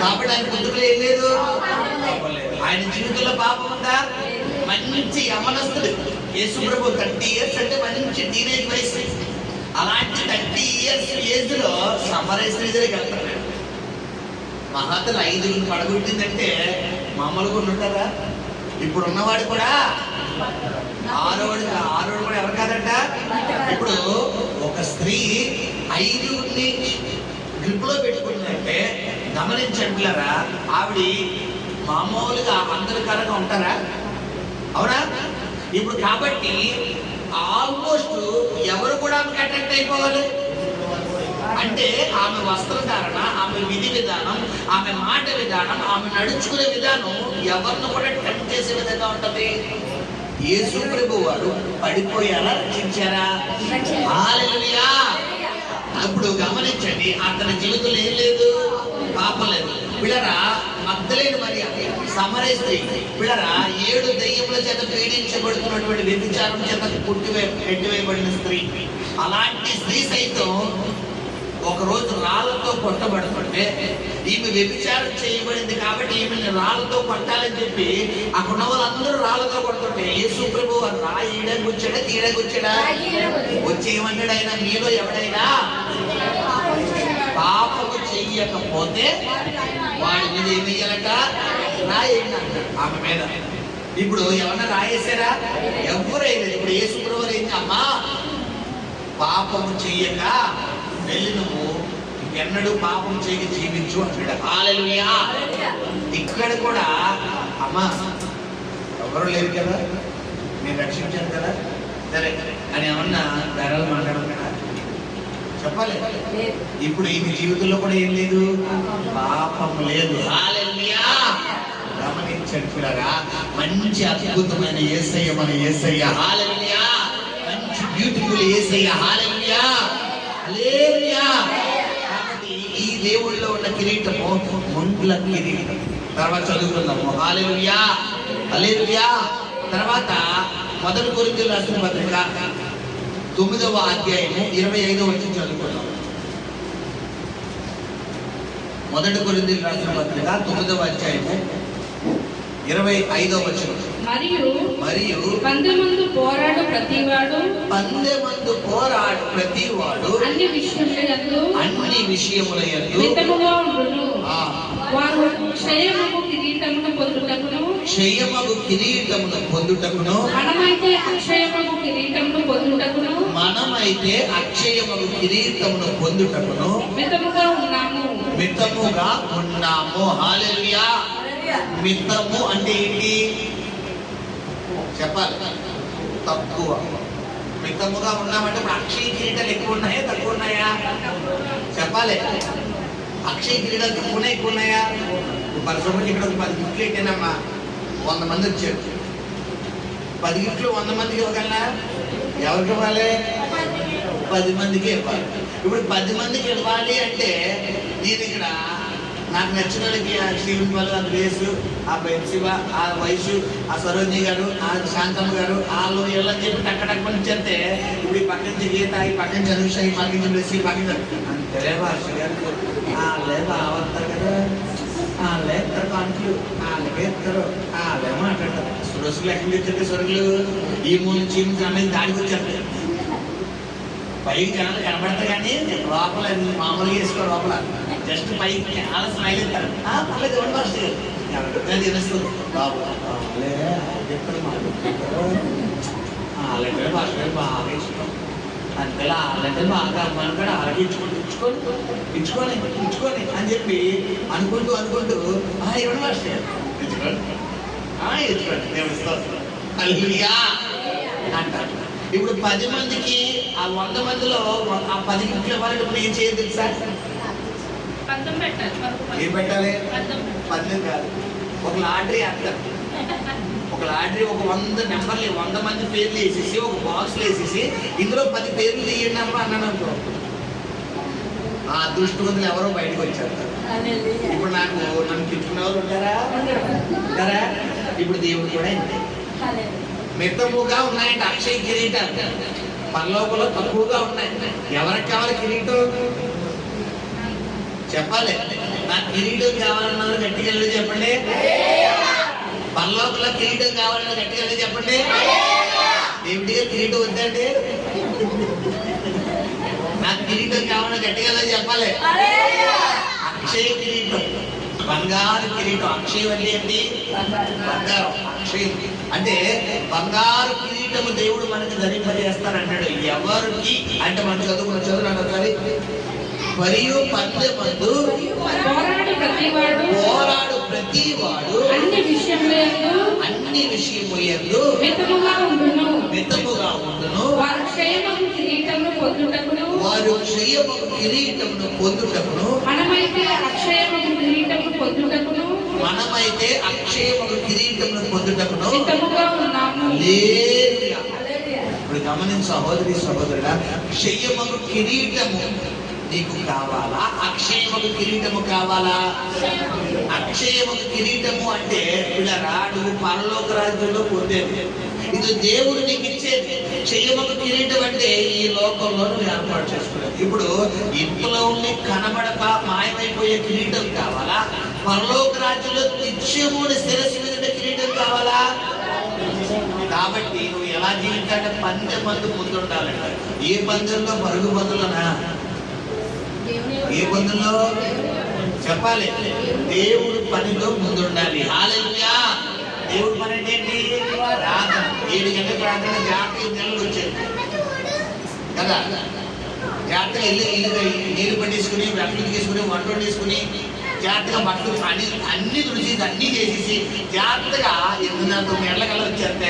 కాబట్టి ఆయన పుట్టుకలో ఏం లేదు. ఆయన జీవితంలో పాపం ఉందా? మంచి యమనస్తుడు యేసు ప్రభు. 30 years అంటే మంచి టీనేజ్ వయసు. అలాంటి 30 years ఏజ్ లో సమరేశ్వరి దగ్గరికి వెళ్తాడు. మహాతలు 5 పడగొట్టిందంటే మామూలుగా ఉంటారా? ఇప్పుడు ఉన్నవాడు కూడా ఆరోడు కూడా ఎవరు కాదంట. ఇప్పుడు ఒక స్త్రీ 5 గ్రిప్ లో పెట్టుకుందంటే గమనించట్లరా, ఆవిడ మామూలుగా అందరికరంగా ఉంటారా? అవునా? ఇప్పుడు కాబట్టి ఆల్మోస్ట్ ఎవరు కూడా ఆమెకు అటెక్ట్ అయిపోవాలి. అంటే ఆమె వస్త్రధారణ, ఆమె విధి విధానం, ఆమె మాట విధానం, ఆమె నడుచుకునే విధానం ఎవరిని కూడా టెంప్ట్ చేసే విధంగా ఉంటది. యేసు ప్రభు వారు పడిపోయారా, రక్షించారా? హల్లెలూయా. అప్పుడు గమనించండి, అతని జీవితంలో ఏం లేదు, పాపం లేదు. పిల్లరా, మగ్దలేని మరియ సమరయ స్త్రీ, పిల్లరా 7 దెయ్యముల చేత పీడించబడుతున్నటువంటి వ్యభిచారం చేత పెట్టివేయబడిన స్త్రీ. అలాంటి స్త్రీ సైతం ఒకరోజు రాళ్లతో కొట్టబడుతుంటే, ఈమె వ్యభిచారం చేయబడింది కాబట్టి ఈమెను రాళ్లతో కొట్టాలని చెప్పి అక్కడ వాళ్ళందరూ రాళ్లతో కొడుతుంటే యేసు ప్రభు ఈడకి వచ్చాడా, తీయడానికి వచ్చాడా? వచ్చి ఏమన్నాడు ఆయన, మీలో ఎవడైనా పాపము చెయ్యకపోతే వాడి మీద ఏం వేయాలంట, రాయండి అంటాడు ఆమె మీద. ఇప్పుడు ఎవరన్నా రాయేసారా? ఎవరైనా. ఇప్పుడు యేసు ప్రభు ఏంటి, అమ్మా పాపము చెయ్యక వెళ్ళి నువ్వు ఎన్నడూ పాపం చేయక జీవించు అంటాడు. హల్లెలూయా. ఇక్కడ కూడా అమ్మా ఎవరు లేరు కదా, నేను రక్షించాను కదా, సరే అని ఏమన్నా ధరలు మాట్లాడడం కదా చెప్పాలి. ఇప్పుడు ఈ జీవితంలో కూడా ఏం లేదు, పాపం లేదు. హల్లెలూయా. గమనించండి పిల్లరా, మంచి అద్భుతమైన యేసయ్య మన యేసయ్య. హల్లెలూయా. మంచి బ్యూటిఫుల్ యేసయ్య. హల్లెలూయా. హల్లెలూయా. కాబట్టి ఈ దేవుళ్ళలో ఉన్న కిరీటము ముండ్ల కిరీటం. తర్వాత చదువుకుందాము. హల్లెలూయా. హల్లెలూయా. తర్వాత 1 కొరింథీయులకు రాసిన పత్రిక 9వ అధ్యాయము 25వ వచనం చదువుకుందాం. 1 కొరింథీయులకు రాసిన పత్రిక 9వ అధ్యాయము 25వ వచనం. మరియు పందెమందు పోరాడు ప్రతివాడు అన్ని విషయములయందు మితముగా ఉండును. వారు క్షయమగు కిరీటమును పొందుటకును మనమైతే అక్షయమగు కిరీటమును పొందుటకును మితముగా ఉన్నాము. హల్లెలూయా. మితము అంటే ఏంటి చెప్పాలి, తక్కువ. మితముగా ఉన్నామంటే ఇప్పుడు అక్షయ కిరీటాలు ఎక్కువ ఉన్నాయా, తక్కువ ఉన్నాయా చెప్పాలి. అక్షయ కిరీటాలు తక్కువనే ఎక్కువ ఉన్నాయా? పరిశ్రమకి ఇక్కడ ఒక 10 గిఫ్ట్లు ఏంటేనమ్మా, 100 మంది వచ్చారు. 10 గిఫ్ట్లు 100 మందికి ఇవ్వగలనా? ఎవరికి ఇవ్వాలి? 10 మందికి ఇవ్వాలి. ఇప్పుడు 10 మందికి ఇవ్వాలి అంటే నేను ఇక్కడ నాకు నచ్చిన వాళ్ళకి ఆ శ్రీవిన్ వాళ్ళు, ఆ గ్రేసు, ఆ బెన్సివ, ఆ వయసు, ఆ సరోజిని గారు, ఆ శాంతమ్మ గారు, వాళ్ళు వీళ్ళని చెప్పి టక్కటక్క పంచేస్తే ఇప్పుడు ఈ పక్క నుంచి గీత, ఈ పక్క నుంచి అనుష, ఈ పక్క నుంచి బ్లెస్, ఈ పక్క నుంచి అంతే భాష గారు వాళ్ళే బాగుంటారు కదా, వాళ్ళే ఇస్తారు కానుకలు, వాళ్ళకే ఇస్తారు, వాళ్ళే మాట్లాడతారు. సురసులు ఎక్కడ తెచ్చారు? సొరుగులు ఈ మూడు నుంచి అనేది దాడికి వచ్చారు. పైకి జనాలు కనబడతారు కానీ లోపల మామూలుగా వేసుకో, లోపల జస్ట్ పైకి చాలా స్మైల్ ఇస్తారు. పర్లేదు ఇవ్వండి మాస్టర్ గారు, ఎవరికైనా తెలుస్తుంది లోపల ఎప్పుడు మాట్లాడుతారు. మాస్టర్ గారు బాగా ఇష్టం అంతేలా వాళ్ళంటే బాగా అమ్మాను కూడా అలాగే ఇచ్చుకొని అని చెప్పి అనుకుంటూ ఇవ్వండి మాస్టర్ గారు, ఇచ్చుకోండి దేవుడి స్తోత్రం. హల్లెలూయా అంటారు. ఇప్పుడు 10 మందికి ఆ 100 మందిలో ఆ 10 గిఫ్ట్లు ఇవ్వాలంటే ఇప్పుడు ఏం చేయదు సార్? ఏం పెట్టాలి? 10 కాదు, ఒక లాటరీ అంటారు. ఒక లాటరీ ఒక 100 నెంబర్లు 100 మంది పేర్లు వేసేసి ఒక బాక్స్లో వేసేసి ఇందులో 10 పేర్లు తీయండి అమ్మా అన్నాను అనుకో, ఆ అదృష్టవంతులు ఎవరో బయటకు వచ్చారు. ఇప్పుడు నన్ను తిట్టుకునే వాళ్ళు ఉంటారా? ఇప్పుడు దేవుడు కూడా ఇంతే. మితముగా ఉన్నాయంటే అక్షయ కిరీటాలు, పరలోకంలో తక్కువగా ఉన్నాయి. ఎవరికి కావాలి కిరీటం చెప్పాలి. నాకు కిరీటం కావాలన్నారు గట్టిగా చెప్పండి. పరలోకంలో కిరీటం కావాలన్నా గట్టిగా చెప్పండి. దేవుడిగా కిరీటం వద్దండి, నాకు కిరీటం కావాలన్నా గట్టిగా చెప్పాలి. అక్షయ కిరీటం బంగారు కిరీటం. అక్షయం అంటే ఏంటి? బంగారం. అక్షయం అంటే బంగారు కిరీటము దేవుడు మనకి ధరింపజేస్తానంటాడు. ఎవరికి అంటే మన చదువుకున్న ఒకసారి, మరియు పందెమందు పోరాడు ప్రతివాడు అన్ని విషయము యందు మితముగా ఉండును. వారు క్షయమగు కిరీటమును పొందుటకును మనమైతే అక్షయమగు కిరీటమును పొందుటకును మితముగా ఉన్నాము. ఇప్పుడు గమనించు సహోదరి సహోదరుడా, క్షయమగు కిరీటము నీకు కావాలా? అక్షయమగు కిరీటము కావాలా? అక్షయమగు కిరీటము అంటే పిల్లరా, నువ్వు పరలోక రాజ్యంలో పొందేది. ఇది దేవుడు నీకు ఇచ్చేది. క్షయమగు కిరీటం అంటే ఈ లోకంలో నువ్వు ఏర్పాటు చేసుకునేది. ఇప్పుడు ఇంట్లో ఉండి కనబడక మాయమైపోయే కిరీటం కావాలా? పరలోక రాజ్యంలో నిత్యముని శిరస్సు మీద కిరీటం కావాలా? కాబట్టి నువ్వు ఎలా జీవించాలంటే పందెమందు ముందుండాలంట. ఏ పందెంలో? పరుగు పందులనా? ఏ పందులో చెప్పాలి? దేవుడు పనిలో ముందుండాలి. హల్లెలూయా. దేవుడు పని అంటే ఏంటి? ప్రార్థన. 7 గంటల ప్రార్థన జాగ్రత్తగా నెలలు వచ్చేది కదా. జాగ్రత్తగా నీళ్ళు పట్టేసుకుని, బట్టలు తీసుకుని, వంటలు తీసుకుని, జాగ్రత్తగా బట్టలు అన్ని రుచి అన్ని చేసేసి జాగ్రత్తగా 8:30-9 గంటలకల్లా వచ్చేస్తే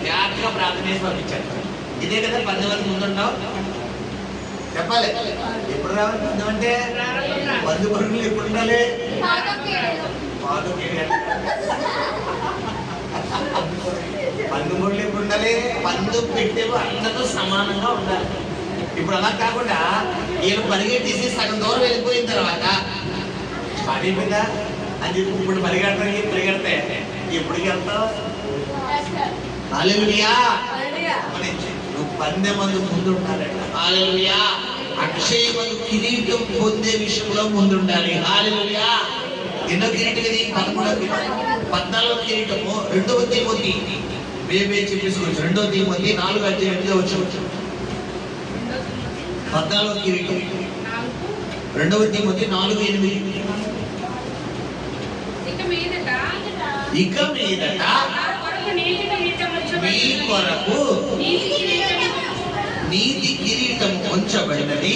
జాగ్రత్తగా ప్రార్థన చేసి పంపించారు. ఇదే కదా 10 మంది ముందుంటావు. చెప్పాలి ఎప్పుడు రావాలి అంటే బంధు పరుగులు ఎప్పుడు ఉండాలి? బంధు పరుగులు ఎప్పుడు ఉండాలి? బంధు పెట్టేవి అందరూ సమానంగా ఉండాలి. ఇప్పుడు అలా కాకుండా ఈయన పరిగెట్టేసి సగం దూరం వెళ్ళిపోయిన తర్వాత స్టార్ట్ అయిపోయిందా అని చెప్పి ఇప్పుడు పరిగెడితే ఎప్పటికి వెళ్తావు? హల్లెలూయా. నువ్వు 10 మంది ముందు ఉండాలంట. హల్లెలూయా. అక్షయమగు కిరీటం పొందే విషయంలో ముందుండాలి. హల్లెలూయా. ఎన్నో కిరీటం ఇది? 14వ కిరీటము 2వ తిమోతి బేబే చెప్పేసుకోవచ్చు. 2వ తిమోతి 4:8 వచ్చు. 14వ కిరీటం 2వ తిమోతి 4:8. ఇక మీదట మీ కొరకు నీతి కిరీటం ఉంచబడినది.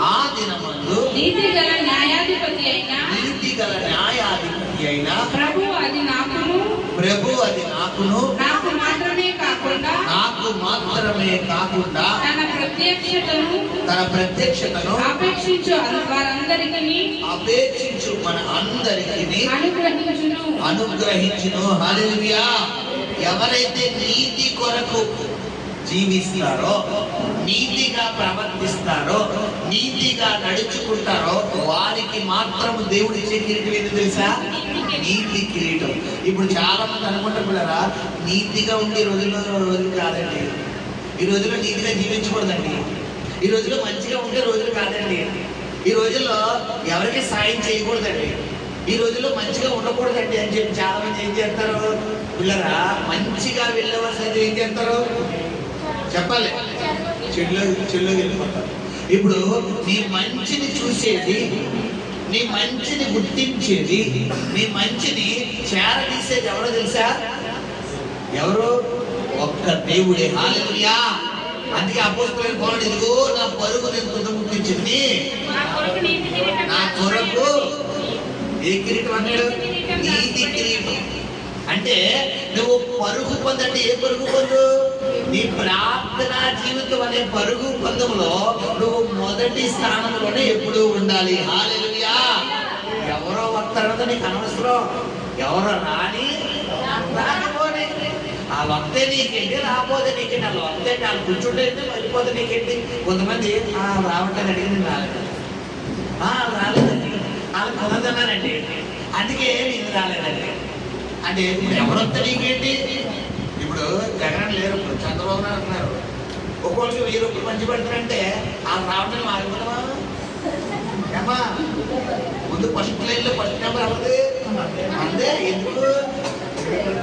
ఆ దినమందు నీతిగల న్యాయాధిపతి అయిన ప్రభు అది నాకును నాకు మాత్రమే కాకుండా తన ప్రత్యక్షతను అపేక్షించు మన అందరికీ అనుగ్రహించును. హల్లెలూయా. ఎవరైతే నీతి కొరకు జీవిస్తారో, నీతిగా ప్రవర్తిస్తారో, నీతిగా నడుచుకుంటారో వారికి మాత్రం దేవుడు ఇచ్చే కిరీటం ఏంటి తెలుసా? నీతి కిరీటం. ఇప్పుడు చాలా మంది అనుకుంటారా నీతిగా ఉండే రోజులు కాదండి. ఈ రోజుల్లో నీతిగా జీవించకూడదండి. ఈ రోజుల్లో మంచిగా ఉండే రోజులు కాదండి. ఈ రోజుల్లో ఎవరికి సాయం చేయకూడదండి. ఈ రోజుల్లో మంచిగా ఉండకూడదండి అని చెప్పి చాలా మంది ఏం చేస్తారు? పిల్లరా మంచిగా వెళ్ళవలసింది ఏం చేస్తారు? చెప్పాలి చెల్లో వెళ్ళిపోతారు. ఇప్పుడు నీ మంచిని చూసేది, నీ మంచిని గుర్తించేది, నీ మంచిని చేరదీసేది ఎవరో తెలుసా? ఎవరు? ఒక్క దేవుడే. హల్లెలూయా. అందుకే అపోస్తలుడైన పౌలు ఇదిగో నా పరుగు నేను తుదముట్టించింది, నా కొరకు ఏ కిరీటం అన్నాడు? నీతి కిరీటం. అంటే నువ్వు పరుగు పొందంటే ఏ పరుగు పొందు? నీ ప్రార్థన జీవితం అనే పరుగు పొందంలో నువ్వు మొదటి స్థానంలోనే ఎప్పుడూ ఉండాలి. హల్లెలూయా. ఎవరో వస్తారో నీకు అనవసరం. ఎవరో రానిపోని వాళ్ళు వస్తే నీకేంటి, రాకపోతే నీకేంటి. వాళ్ళు వస్తే వాళ్ళు కూర్చుంటే వెళ్ళిపోతే నీకేంటి. కొంతమంది రావట్లేదు అడిగి నేను రాలేదండి, వాళ్ళు కుదరదన్నానండి, అందుకే నేను రాలేదండి అంటే ఎవరు వస్తే నీకేంటి. ఇప్పుడు జగన్ లేరు, ఇప్పుడు చంద్రబాబు నాయుడు అంటున్నారు. ఒక్కొక్కరికి 1000 రూపాయలు మంచి పెడతారంటే వాళ్ళు రావడం మారిపోతామా? ఏమా ముందు ఫస్ట్ లైన్లో ఫస్ట్ నెంబర్ ఎవరిది? అంతే. ఎందుకు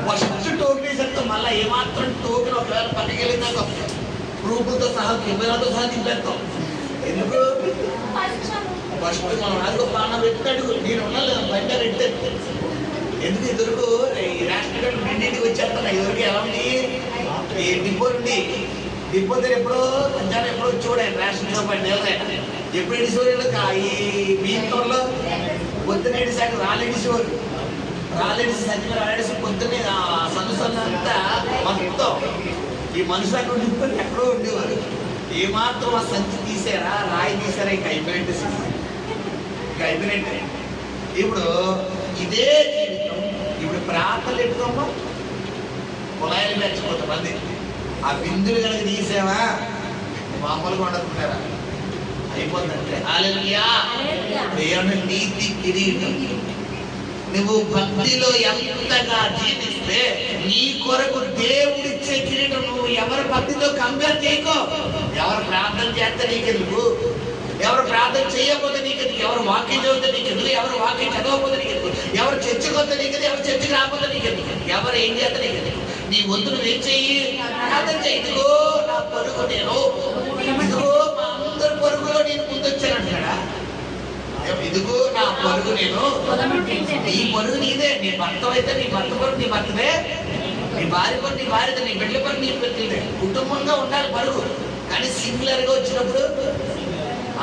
ఫస్ట్ టోకెన్ వేసేస్తాం. మళ్ళీ ఏమాత్రం టోకెన్ ఒకవేళ పక్కకి వెళ్ళినాక ప్రూఫ్లతో సహా కెమెరాతో సహా తింపేస్తాం. ఎందుకు? ఫస్ట్ మనం అడుగు బాగా పెట్టాడు, నేను ఉన్నాను బయట పెట్టాను. ఎందుకు ఎదురుకు ఈ రేషన్ కార్డు రెండింటికి వచ్చేస్తాను. ఎదురుకి ఎలా ఉంది ఈ డిపో నుండి డిపో దగ్గర ఎప్పుడో మధ్యాహ్నం ఎప్పుడో చూడండి రేషన్ షాప్ ఎప్పుడు ఇడిసేవారు ఈ బియ్యంలో పొద్దున్న ఇడిసాక రాలేడిసేవారు. రాలేడిసి సత్యం రాలేడిసి పొద్దున్నే సందుసంతా మొత్తం ఈ మనుషులు అక్కడ ఉండిపోయి ఎక్కడో ఉండేవారు. ఏమాత్రం ఆ సంచి తీసారా రాయి తీసారా ఇంకా అయిపోయినట్టు ఇంకా అయిపోయినట్టే. ఇప్పుడు ఇదే జీవితం ఇప్పుడు ప్రార్థనలు ఎట్టుకోమో కుళాయిలు మెచ్చిపోతామంది. ఆ బిందులు కనుక తీసావా మామూలుగా ఉండదున్నారా అయిపోతుందంటే. హల్లెలూయా. దేవుని నీతి కిరీటం. నువ్వు భక్తిలో ఎంతగా జీవిస్తే నీ కొరకు దేవుడిచ్చే కిరీటం. నువ్వు ఎవరి భక్తితో కంపేర్ చేయకో. ఎవరు ప్రార్థన చేస్తే నీకెందుకు, ఎవరు ప్రార్థన చేయకపోతే నీకెందుకు, ఎవరు వాక్యం చదివితే నీకెందుకు, ఎవరు వాక్యం చదవకపోతే నీకెందుకు, ఎవరు చర్చకు వస్తే నీకెందుకు, ఎవరు చర్చకు రాకపోతే నీకెందుకు, ఎవరు ఏం చేస్తే నీకెందుకు. నీ వద్దు నువ్వేం చెయ్యి, ప్రార్థన చెయ్యి. ఇదిగో నా పరుగు నేను, ఇదిగో మా అందరి పరుగులో నేను ముందొచ్చాను అంటాడా. ఇదిగో నా పరుగు నేను, నీ పరుగు నీదే. నీ భర్త అయితే నీ భర్త పరుగు నీ భర్తదే, నీ భార్య పరుగు నీ భార్యదే, నీ బిడ్డల పరుగు నీ బిడ్డలదే. కుటుంబంగా ఉండాలి పరుగు. కానీ సింగులర్ గా వచ్చినప్పుడు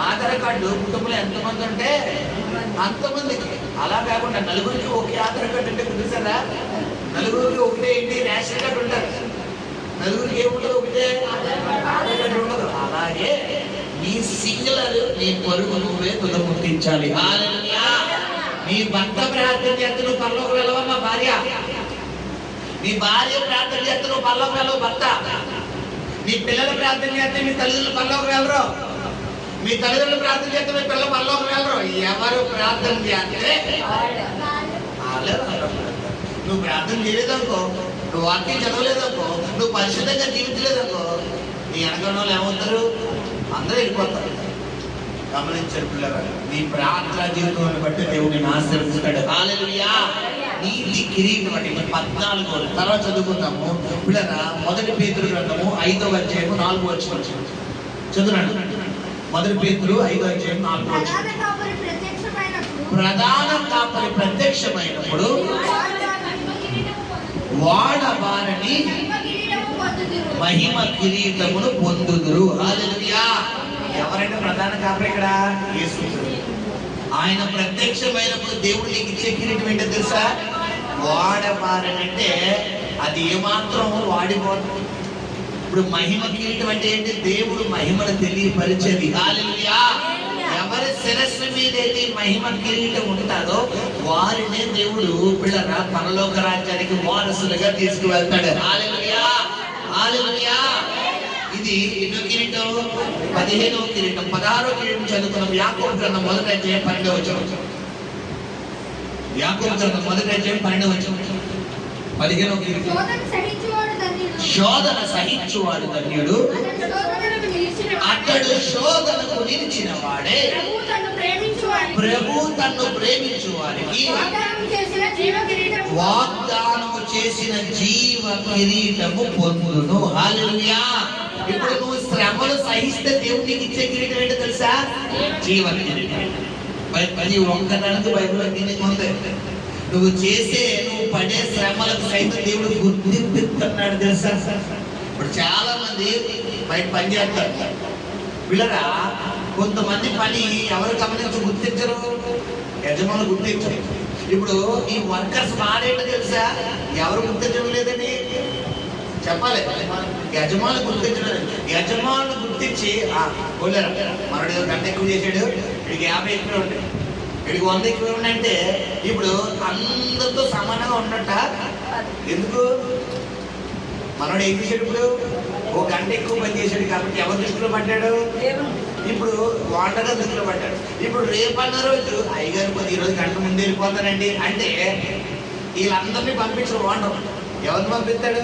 ఆధార్ కార్డు కుటుంబంలో ఎంతమంది ఉంటే అంతమందికి, అలా కాకుండా నలుగురికి ఒకే ఆధార్ కార్డు అంటే కుదిరిసరా. నలుగురికి ఒకటే ఏంటి రేషన్ కార్డు ఉంటారు, నలుగురికి ఏముండదు ఒకటే ఆధార్ కార్డు ఉండదు. అలాగే నీ సింగులర్ నీ పరుగు నువ్వే తుదముట్టించాలి. నీ భర్త ప్రార్థన చేస్తే నువ్వు పరలోకి వెళ్ళవా మా భార్య, నీ భార్య ప్రార్థన చేస్తే నువ్వు పరలోకి వెళ్ళవు భర్త, నీ పిల్లలు ప్రార్థన చేస్తే మీ తల్లిదండ్రులు పరలోకి వెళ్ళరు, మీ తల్లిదండ్రులు ప్రార్థన చేస్తే మీ పిల్లలు పరలోకి వెళ్ళరు. ఎవరు ప్రార్థన చేస్తే నువ్వు ప్రార్థన చేయలేదనుకో, నువ్వు వాక్యం చదవలేదనుకో, నువ్వు పరిశుద్ధంగా జీవించలేదనుకో, నీ వెనకన్న వాళ్ళు ఏమవుతారు, అందరూ వెళ్ళిపోతారు. గమనించారు పిల్లలు, నీ ప్రార్థన జీవితాన్ని బట్టి దేవుడిని ఆశీర్వదిస్తాడు. హల్లెలూయా. నీతి కిరీటం అంటే 14 తర్వాత చదువుకుందాము పిల్లరా. 1 పేతురు గ్రంథము 5వ అధ్యాయము 4వ వచనం చదువునండి. 1 పేతురు 5వ అధ్యాయం 4వ వచనం. ప్రధాన కాపరి ప్రత్యక్షమైనప్పుడు వాడవారని మహిమ కిరీటమును పొందుదురు. హల్లెలూయా. ఎవరైనా ప్రధాన కాపరి ఇక్కడ యేసు. ఆయన ప్రత్యక్షమైనప్పుడు దేవుడు నీకు ఇచ్చే కిరీటం ఏంటో తెలుసా, వాడబారనంటే అది ఏమాత్రం వాడిపోతుంది. ఇప్పుడు మహిమ కిరీటం అంటే ఏంటి, దేవుడు మహిమను తెలియపరిచేది. హల్లెలూయా. ఎవరి శిరస్సు మీద అయితే మహిమ కిరీటం ఉంటుందో వారినే దేవుడు పిల్లల పరలోక రాజ్యానికి వారసులుగా తీసుకువెళ్తాడు. హల్లెలూయా. హల్లెలూయా. ఇది ఎన్నో కిరీటం, 15వ కిరీటం. 16వ కిరీటం చదువుకున్నాం. యాకోబు గ్రంథం 1వ అధ్యాయం 12వ వచనం. యాకోబు గ్రంథం 1వ అధ్యాయం 12వ వచనం. 15వ కిరీటం. శోధన సహించువాడు ధన్యుడు, అతడు శోధనకు నిలిచిన వాడే. ప్రభు తన్ను ప్రేమించు వారికి వాగ్దానము చేసిన జీవ కిరీటము పొందును. హల్లెలూయా. ఇప్పుడు నువ్వు శ్రమలు సహిస్తే దేవుడికి ఇచ్చే కిరీటం ఏంటో తెలుసా, జీవ కిరీటం. ప్రతి ఒక్కదానికి బైబిల్ దీనికి ఉంది. నువ్వు పడే శ్రమలకు సైతం దేవుడు గుర్తిస్తున్నాడు తెలుసా. ఇప్పుడు చాలా మంది బయట పని చేస్తారు పిల్లరా. కొంతమంది పని ఎవరు గమనించి గుర్తించరు, యజమానులు గుర్తించరు. ఇప్పుడు ఈ వర్కర్స్ మాడేంటో తెలుసా, ఎవరు గుర్తించడం లేదని చెప్పాలి. యజమానులు గుర్తించడం, యజమానులు గుర్తించి పోలేరు. మనడు గంట ఎక్కువ చేసాడు, వీడికి 50 ఎక్కువ ఉంటాయి, వీడికి 100 ఎక్కువ ఉండంటే ఇప్పుడు అందరితో సమానంగా ఉన్నట్ట. ఎందుకు మనోడు ఏం చేశాడు, ఇప్పుడు 1 గంట ఎక్కువ పని చేశాడు కాబట్టి ఎవరు దృష్టిలో పడ్డాడు, ఇప్పుడు వాటగా దృష్టిలో పడ్డాడు. ఇప్పుడు రేపన్న రోజు అయ్యగారు కొద్ది ఈరోజు గంట ముందు వెళ్ళిపోతానండి అంటే వీళ్ళందరినీ పంపించడం వాడరు. ఎవరిని పంపిస్తాడు,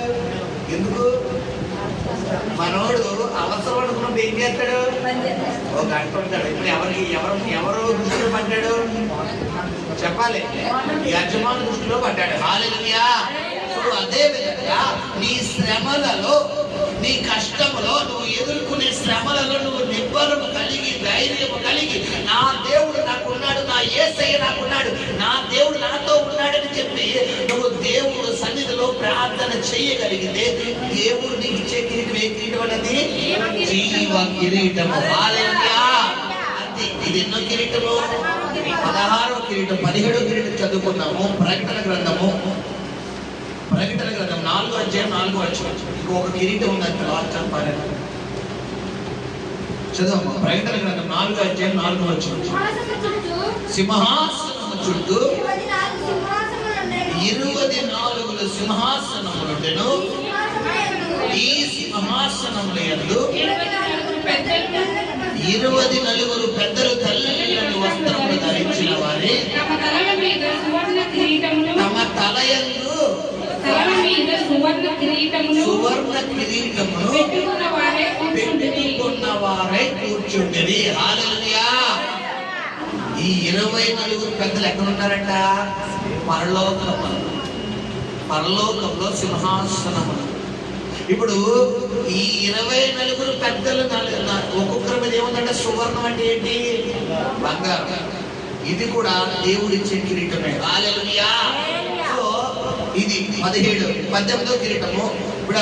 ఎందుకు మనోడు అవసరం అనుకున్నప్పుడు ఏం చేస్తాడు, 1 గంట ఉంటాడు. ఇప్పుడు ఎవరు దృష్టిలో పడ్డాడు చెప్పాలి, యజమాని దృష్టిలో పడ్డాడు. హల్లెలూయా. అదే విధంగా నీ నీ శ్రమలలో, నీ కష్టములో, నువ్వు ఎదుర్కొనే శ్రమలలో నువ్వు నిబ్బరము కలిగి, ధైర్యము కలిగి, నా దేవుడు నాకున్నాడు, నా యేసయ్య నాకున్నాడు, నా దేవుడు నాతో ఉన్నాడని చెప్పి నువ్వు దేవుడు సన్నిధిలో ప్రార్థన చేయగలిగితే దేవుడు నీకు ఇచ్చే కిరీటం ఏ కిరీటం అనేది? జీవ కిరీటము. హల్లెలూయా. అది ఇది ఎన్నో కిరీటము? 16వ కిరీటం. 17వ కిరీటం చదువుకున్నాము. ప్రకటన గ్రంథం 4వ అధ్యాయం 4వ వచనం. ఇంకొక కిరీటం ఉంది అంత లాస్ట్ చెప్పాలి. చదువు. ప్రకటన గ్రంథం 4వ అధ్యాయం 4వ వచనం. సింహాసనము చుట్టూ 24 సింహాసనములుండెను. ఈ సింహాసనముల యందు 24 పెద్దలు తెల్లని వస్త్రములు ధరించిన వారే తమ తల మీద సువర్ణ కిరీటమును పెట్టుకున్న వారై కూర్చుండిరి. హల్లెలూయా. ఈ 24 పెద్దలు ఎక్కడ ఉన్నారంట? పరలోకంలో సింహాసనములు. ఇప్పుడు ఈ 24 పెద్దలు ఒక్కొక్కరి మీద ఏముందంటే సువర్ణం అంటే ఏంటి? బంగారం. ఇది కూడా దేవుడిచ్చే కిరీటమే. హల్లెలూయా. సో ఇది 18వ కిరీటము. ఇప్పుడు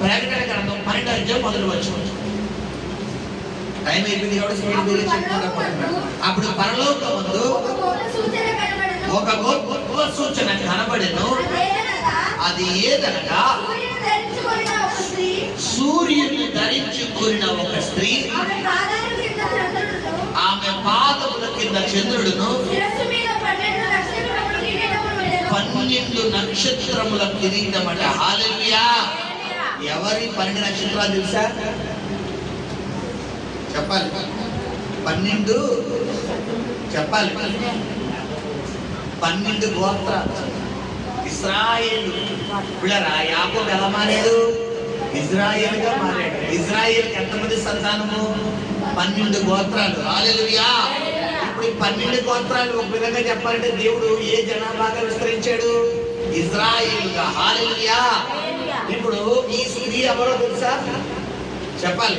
ప్రకటన గ్రంథం 12వ అధ్యాయం 1వ వచనం. టైం అయిపోయింది కాబట్టి స్పీడ్ మీద చెప్పుకుంటా. అప్పుడు పరలోకమందు ఒక గొప్ప సూచన కనబడెను. అది ఏదనగా సూర్యుని ధరించుకున్న ఒక స్త్రీ, ఆమె పాదముల కింద చంద్రుడును 12 నక్షత్రముల కిరీటమట. హల్లెలూయా. ఎవరి 12 నక్షత్రాలు తెలుసా? చెప్పాలి. 12 చెప్పాలి. 12 గోత్రాలు. ఇశ్రాయేలు పిల్లరా. యాకోబు ఎలా మారాడు? ఇజ్రాయేలుగా మారాడు. ఇజ్రాయేల్కి ఎంతమంది సంతానము? 12 గోత్రాలు. హల్లెలూయా. ఇప్పుడు ఈ 12 గోత్రాలు ఒక విధంగా చెప్పాలంటే దేవుడు ఏ జనాభాగా విస్తరించాడు? ఇజ్రాయేలుగా. హల్లెలూయా. ఇప్పుడు ఈ స్త్రీ ఎవరో తెలుసా? చెప్పాలి.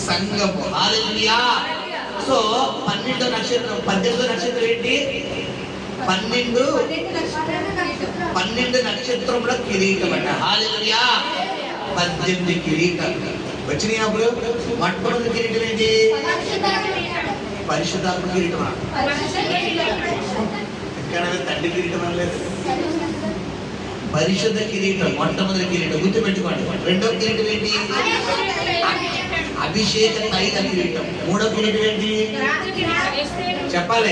సంఘము. హల్లెలూయా. సో 12 నక్షత్రం. 18 నక్షత్రం ఏంటి? 12 నక్షత్రముల కిరీటం అంట. హల్లెలూయా. 18 కిరీటాలు వచ్చినాయి. అప్పుడు మొట్టమొదటి కిరీటం ఏంటి? పరిశుద్ధాత్మ కిరీటం. ఇక్కడ తండ్రి కిరీటం అనలేదు. పరిశుద్ధ కిరీటం మొట్టమొదటి కిరీటం. గుర్తుపెట్టుకోండి. రెండో కిరీటం ఏంటి? అభిషేక తైల కిరీటం. మూడో కిరీటం ఏంటి? చెప్పాలి.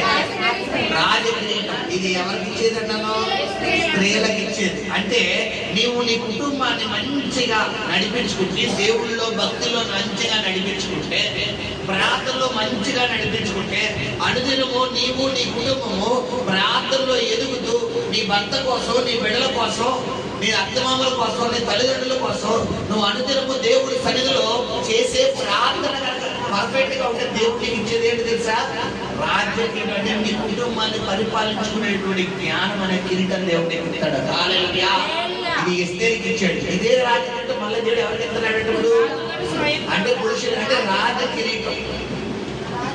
రాజ కిరీటం. ఇది ఎవరికి ఇచ్చేది అన్నాను? స్త్రీలకు ఇచ్చేది. అంటే నీవు నీ కుటుంబాన్ని మంచిగా నడిపించుకుంటే, దేవుళ్ళలో భక్తిలో మంచిగా నడిపించుకుంటే, ప్రార్థనలో మంచిగా నడిపించుకుంటే, అనుదినము నీవు నీ కుటుంబము ప్రార్థనలో ఎదుగుతూ నీ భర్త కోసం, నీ బిడ్డల కోసం, నీ అత్తమామల కోసం, నీ తల్లిదండ్రుల కోసం నువ్వు అనుదినము దేవుడి సన్నిధిలో చేసే ప్రార్థన పర్ఫెక్ట్ గా ఉంటే దేవుడికి ఇచ్చేది ఏంటి తెలుసా? రాజ్యం. అంటే నీ కుటుంబాన్ని పరిపాలించుకునేటువంటి జ్ఞానం అనే కిరీటం దేవుడికి ఇస్తాడు. హల్లెలూయా. ఇది ఎస్తేరికి ఇచ్చాడు. ఇదే రాజ్యం అంటే మళ్ళీ దేవుడు ఎవరికి ఇస్తున్నాడు? అంటే పురుషుడు అంటే రాజ కిరీటం.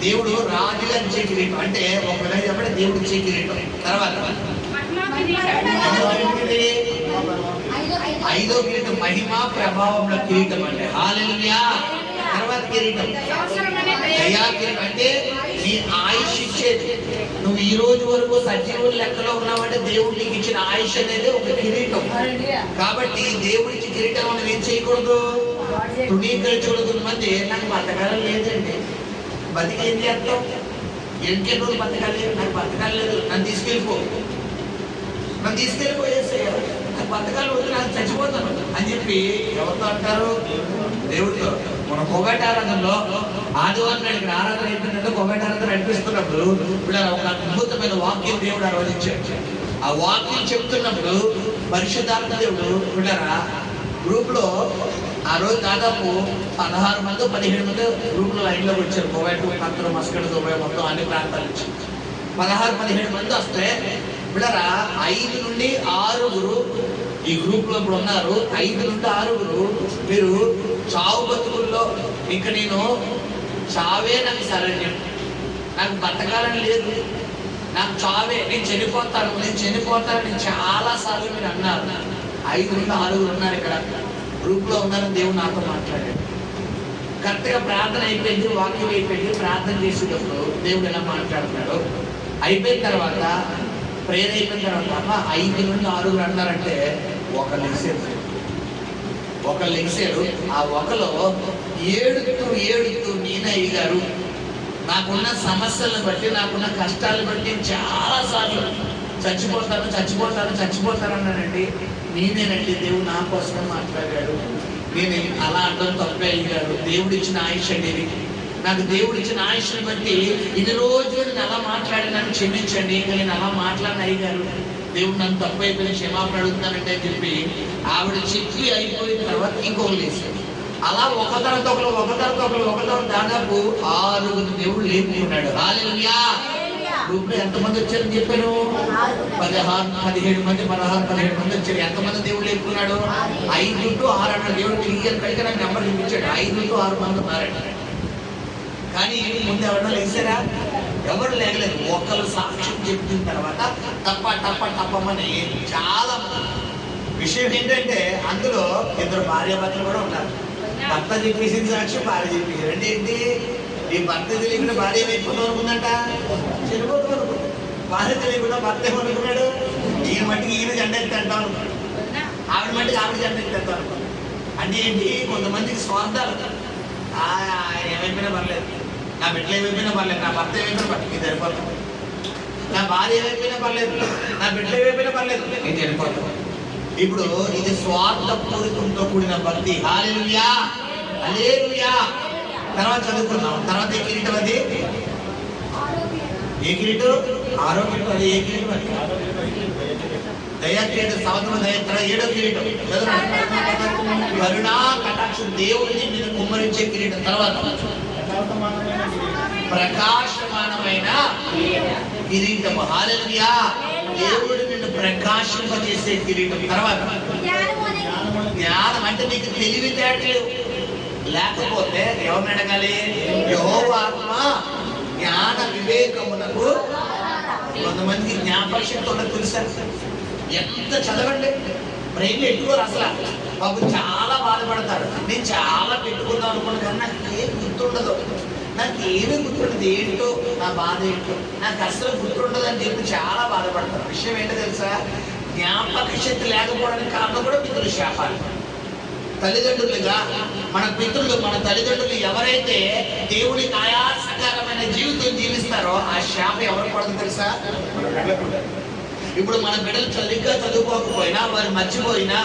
దేవుడు రాజుగా ఇచ్చే కిరీటం. అంటే ఒక విధంగా చెప్పండి దేవుడు ఇచ్చే కిరీటం. తర్వాత 5వ కిరీటం మహిమా ప్రభావంలో కిరీటం అంటే. హల్లెలూయా. తర్వాత కిరీటం దయా కిరీటం. అంటే నీ ఆయుష్ ఇచ్చేది. నువ్వు ఈ రోజు వరకు సజీవుల లెక్కలో ఉన్నావంటే దేవుడు నీకు ఇచ్చిన ఆయుష్ అనేది ఒక కిరీటం. కాబట్టి దేవుడిచ్చిన కిరీటం మనం ఏం చేయకూడదు? తృణీకరించకూడదు. మంది నాకు బతకాలం లేదండి. బతికి ఏం చేస్తాం? ఎన్ని రోజులు బతకాలి? నాకు బతకాలి లేదు, నన్ను తీసుకెళ్ళిపోయేసేయాలి. నాకు బతకాలి వద్దు, నాకు చచ్చిపోతాను అని చెప్పి ఎవరితో అంటారు? దేవుడితో. మన కోవేట ఆరాధనలో ఆదివారం నాడు ఆరాధన ఏంటంటే కోవేట ఆరాధన నడిపిస్తున్నప్పుడు ఇప్పుడు ఒక అద్భుతమైన వాక్యం దేవుడు ఆరాధించాడు. ఆ వాక్యం చెప్తున్నప్పుడు పరిశుద్ధాత్మ దేవుడు విన్నారా గ్రూప్ లో ఆ రోజు దాదాపు 16 మంది 17 మంది గ్రూప్ లో లైన్ లోకి వచ్చారు. కోవేట, కత్తరు, మస్కడ్, దుబాయ్ మొత్తం అన్ని ప్రాంతాల నుంచి 16-17 మంది వస్తే విన్నారా 5 నుండి 6 ఈ గ్రూప్ లో ఇప్పుడు ఉన్నారు 5 నుండి 6 మీరు చావు బతుకుల్లో ఇంకా నేను చావే నాకు సరైన, నాకు బతకాలని లేదు, నాకు చావే, నేను చనిపోతానని చాలా సార్లు మీరు అన్నారు. 5 నుండి 6 ఉన్నారు ఇక్కడ గ్రూప్ లో ఉన్నారని దేవుడు నాతో మాట్లాడాడు. కరెక్ట్గా ప్రార్థన అయిపోయింది, వాక్యం అయిపోయింది. ప్రార్థన చేసేటప్పుడు దేవుడు ఎలా మాట్లాడుతున్నాడు అయిపోయిన తర్వాత, ప్రేయర్ అయిపోయిన తర్వాత 5 నుండి 6 అన్నారంటే ఒకళ్ళు లెగిసారు. ఆ ఒకలో ఏడుతూ నేనయ్య గారు నాకున్న సమస్యలను బట్టి, నాకున్న కష్టాలను బట్టి చాలా సార్లు చచ్చిపోతాను అన్నానండి. నేనేనండి, దేవుడు నా కోసమే మాట్లాడాడు. నేను అలా అంటాం తప్పే అయ్యాడు. దేవుడు ఇచ్చిన ఆయుష్ అండి ఇది. నాకు దేవుడు ఇచ్చిన ఆయుష్ని బట్టి ఇన్ని రోజులు నేను అలా నన్ను క్షమించండి, ఇంకా నేను అలా మాట్లాడిన అయ్యారు. దేవుడు నన్ను తప్పు అయిపోయిన క్షమాపణ అడుగుతానంటే అని చెప్పి ఆవిడ చెప్పి అయిపోయిన తర్వాత ఇంకొకరు వేసాడు. అలా ఒక తర్వాత ఒకరు దాదాపు 6 దేవుడు లేపుకున్నాడు. హల్లెలూయా. గ్రూప్లో ఎంతమంది వచ్చారని చెప్పాను? 17 మంది 16-17 మంది వచ్చారు. ఎంతమంది దేవుడు లేపుకున్నాడు? 5 to 6 అన్నాడు దేవుడు. క్లియర్ కడిగా నాకు నెంబర్ చూపించాడు. 5 to 6 మంది ఉన్నారంట. కానీ ముందు ఎవరన్నా లేచారా? ఎవరు లేగలేదు. ఒకళ్ళు సాక్ష్యం చెప్పిన తర్వాత తప్పమని చాలా విషయం ఏంటంటే అందులో 2 భార్యాభర్తలు కూడా ఉన్నారు. భర్త చెప్పేసింది సాక్ష్యం, భార్య చెప్పేసారు. అంటే ఏంటి? ఈ భర్త తెలియకుండా భార్య ఏమైపోతాం అనుకుందంట, చనిపోతాం అనుకుంది. భార్య తెలియకుండా భర్త ఏమనుకున్నాడు, ఈయన మట్టికి ఈయన జెండా ఎత్తి అంటాం అనుకున్నాడు, ఆవిడ మట్టికి ఆవిడ జెండా ఎత్తి అంటాం అనుకున్నాడు. అంటే ఏంటి? కొంతమందికి స్వార్థాలు. ఆయన ఏమైపోయినా పర్లేదు, నా బిడ్డలు ఏమైపోయినా పర్లేదు, నా భర్త ఏమైపోయినా పర్లేదు, ఇది సరిపోతాం. నా భార్య ఏమైపోయినా పర్లేదు, నా బిడ్డలు ఏమైపోయినా పర్లేదు, ఇది సరిపోతాం. ఇప్పుడు ఇది స్వార్థపూరితంతో కూడిన భక్తి. హల్లెలూయా, హల్లెలూయా. తర్వాత చదువుకున్నాం. తర్వాత ఏ కిరీటం అది? ఏ కిరీటం? ఆరోగ్యం. అది ఏ కిరీటం? అది దయా కిరీటం. సంవత్సరం దయ. 7వ కిరీటం కరుణా కటాక్షం, దేవుడిని మీద కుమ్మరించే కిరీటం. తర్వాత ప్రకాశమానమైన కిరీటం. హల్లెలూయా. దేవుడు నిన్ను ప్రకాశింపజేసే కిరీటం. తర్వాత జ్ఞానం. అంటే నీకు తెలివితేటలు లేకపోతే ఎవరిని అడగాలి? యెహోవా ఆత్మ జ్ఞాన వివేకమునకు. కొంతమందికి జ్ఞాపక శక్తి ఉండదు తెలుసా? ఎంత చదవండి, బ్రెయిన్ ఎక్కువ అసలు బాబు చాలా బాధపడతారు. నేను చాలా పెట్టుకుందాం అనుకున్నాను కానీ నాకు ఏం గుర్తుండదు, నాకు ఏమీ గుర్తుండదు. ఏంటో నా బాధ ఏంటో నాకు అసలు గుర్తుండదు అని చెప్పి చాలా బాధపడతారు. విషయం ఏంటో తెలుసా? జ్ఞాపక శక్తి లేకపోవడానికి కారణం కూడా పితృ శాపాలు. తల్లిదండ్రులుగా మన పితృలు, మన తల్లిదండ్రులు ఎవరైతే దేవుడికి ఆయాసకరమైన జీవితం జీవిస్తారో ఆ శాపం ఎవరు పడదు తెలుసా? ఇప్పుడు మన బిడ్డలు సరిగ్గా చదువుకోకపోయినా, వారు మర్చిపోయినా,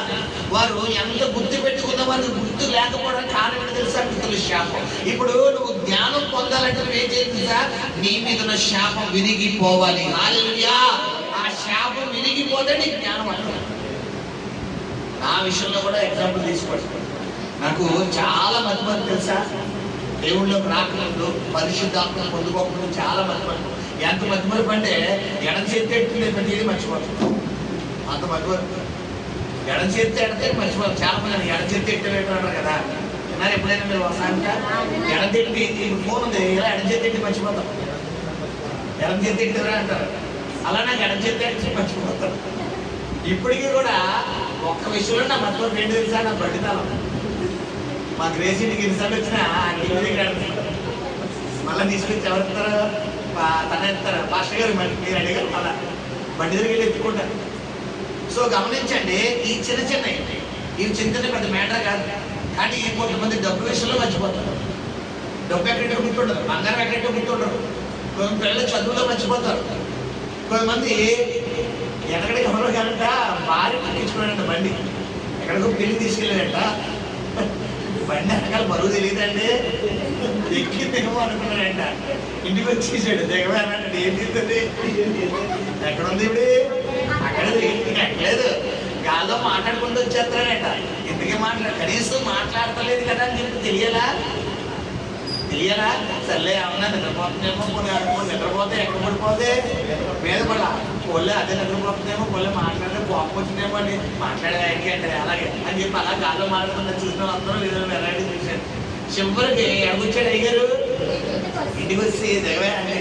వారు ఎంత గుర్తు పెట్టుకున్న వారికి గుర్తు లేకపోవడానికి కారణం ఏంటో తెలుసా? పితృల శాపం. ఇప్పుడు నువ్వు జ్ఞానం పొందాలంటే నువ్వు ఏం చేయాలి తెలుసా? నీ మీద ఉన్న శాపం విరిగిపోవాలి. హల్లెలూయా. ఆ శాపం విరిగిపోతే నీకు జ్ఞానం వస్తుంది. నా విషయంలో కూడా ఎగ్జాంపుల్ తీసుకోండి. నాకు చాలా మతిమరుపు తెలుసా? దేవుళ్ళలోకి రాకముందు, పరిశుద్ధాత్మ పొందుకోకముందు చాలా మతిమరుపు. ఎంత మతిమరుపు అంటే ఎడం చేతి ఎట్టింది ప్రతిదీ మర్చిపోతుంది. అంత మతిమరుపు. ఎడం చేతి ఎడితే మర్చిపోతుంది. చాలా మంది ఎడం చేతి ఎట్టారు కదా, అన్నారు ఎప్పుడైనా మీరు వస్తానంట? ఎడం చేతి ఫోన్ ఉంది, ఇలా ఎడం చేతి ఎట్టి మర్చిపోతాం. ఎడం చేతి ఎట్టారా అంటారు. అలా నాకు ఎడం చేతి ఎట్టి మర్చిపోతాం. ఇప్పటికీ కూడా ఒక్క విషయంలో నా మధ్యలో 2 తెలుసా? నా పట్టితాను. మా గ్రేసీకి ఇన్సల్ట్ వచ్చినా మళ్ళీ తీసుకొచ్చి ఎవరిస్తారు? తన ఎత్తారు. పాస్టర్ గారు మీరు అడిగారు, మళ్ళా బండి దగ్గర ఎత్తుకుంటారు. సో గమనించండి, ఈ చిన్న ఇవి చిన్న పెద్ద మ్యాటర్ కాదు. కానీ కొంతమంది డబ్బు విషయంలో మర్చిపోతారు. డబ్బు ఎక్కడెక్కడ గుర్తుండరు, బంగారం ఎక్కడెక్కడ గుర్తుండరు. కొంతమంది పిల్లలు చదువులో మర్చిపోతారు. కొంతమంది ఎక్కడికి ఎవరో కాదంట భార్య ఎక్కించుకున్నాడంట బండి, ఎక్కడికో పెళ్లి తీసుకెళ్ళాడంట. బండి వెనకాల బరువు తెలియదండి, ఎక్కి దిగము అనుకున్నాడంట. ఇంటికి వచ్చేసాడు, దిగమే అన్నాడు. ఏం చేస్తుంది? ఎక్కడుంది ఇప్పుడు? అక్కడ ఎక్కలేదు, గాల్లో మాట్లాడుకుంటూ వచ్చేస్తాడంట. ఇంతకీ కనీసం మాట్లాడతలేదు కదా అని చెప్పి తెలియలా? సర్లే అవునా నిద్రపోతుందేమో, కొన్ని నిద్రపోతే ఎక్కడ పడిపోతే మీద పడ పోలే అదే నిద్రపోతుందేమో, పోలే మాట్లాడితే కోపం వచ్చిందేమో అని మాట్లాడే అంటే అలాగే అని చెప్పి అలా గాల్లో మాట్లాడుతున్నా చూసిన అందరూ ఏదో వెరైటీ చూశారు. చివరికి ఎక్కడికొచ్చాడు అయ్యారు, ఇంటికి వచ్చి దిగవే అంటే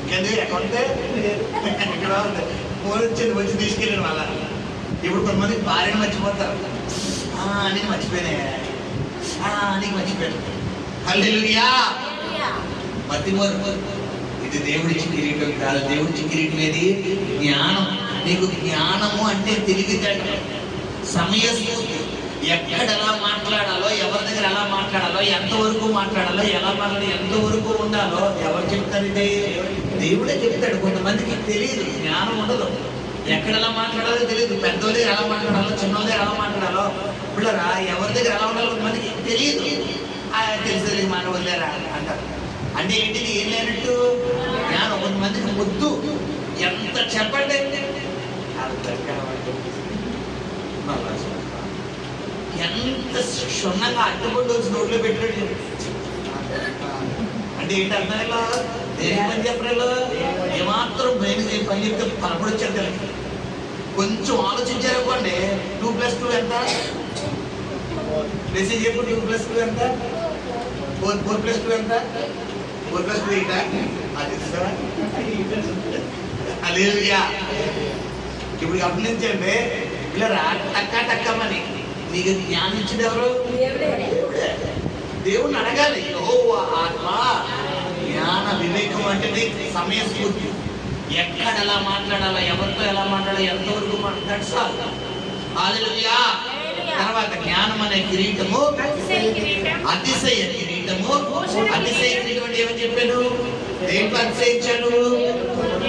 ఇంకెందుకు ఎక్కడుంటే ఇక్కడ ఉంది ఫోన్ వచ్చింది, వచ్చి తీసుకెళ్ళాడు వాళ్ళ. ఇప్పుడు కొంతమంది భార్యను మర్చిపోతారు, నీకు మర్చిపోయినా నీకు మర్చిపోయాను. హల్లెలూయా. మతిమరుపు ఇది దేవుడిచ్చి కిరీటం కాదు. దేవుడిచ్చి కిరీటం ఏది? జ్ఞానం. నీకు జ్ఞానము అంటే తెలివితేటలు, సమయస్ఫూర్తి, ఎక్కడ ఎలా మాట్లాడాలో, ఎవరి దగ్గర ఎలా మాట్లాడాలో, ఎంతవరకు మాట్లాడాలో, ఎలా మాట్లాడాలో, ఎంతవరకు ఉండాలో ఎవరు చెప్తారు? ఇది దేవుడే చెప్తాడు. కొంతమందికి తెలియదు, జ్ఞానం ఉండదు, ఎక్కడ ఎలా మాట్లాడాలో తెలియదు. పెద్దోళ్ళ దగ్గర ఎలా మాట్లాడాలో, చిన్నోళ్ళ దగ్గర ఎలా మాట్లాడాలో, పిల్లరా ఎవరి దగ్గర ఎలా ఉండాలో కొంతమందికి తెలియదు. తెలిసేది మాట వదిలేరా అంటారు. అంటే ఏంటిది? ఏం లేనట్టు జ్ఞానం. కొంతమందికి ముద్దు ఎంత చెప్పండి ఎంత క్షుణ్ణంగా అడ్డుకుంటూ వచ్చి నోట్లో పెట్టాడు. అంటే ఏంటి అర్థం? ఇలా దేని పని చెప్పలేదు, ఏమాత్రం బ్రెయిన్ పని చెప్తే పలపడొచ్చారు కదా. కొంచెం ఆలోచించారనుకోండి, 2+2 ఎంత? మెసేజ్ చెప్పు, 2+2 ఎంత? 4+2 ఎంత? 4+2 ఏంటా? అది హల్లెలూయా. ఇప్పుడు గమనించండి ఇలా టక్కమని నీకు జ్ఞానం ఇచ్చింది ఎవరు? దేవుడిని అడగాలి. యెహోవా ఆత్మ జ్ఞాన వివేకం అంటే సమయస్ఫూర్తి, ఎక్కడ ఎలా మాట్లాడాలో, ఎవరితో ఎలా మాట్లాడాలో, ఎంతవరకు మాట్లాడాలి. హల్లెలూయా. తర్వాత జ్ఞానం అనే కిరీటము, అతిశయ కిరీటము. అతిశయ కిరీటం అంటే ఏమని చెప్పాను? దేంట్లో అతిశయించాను?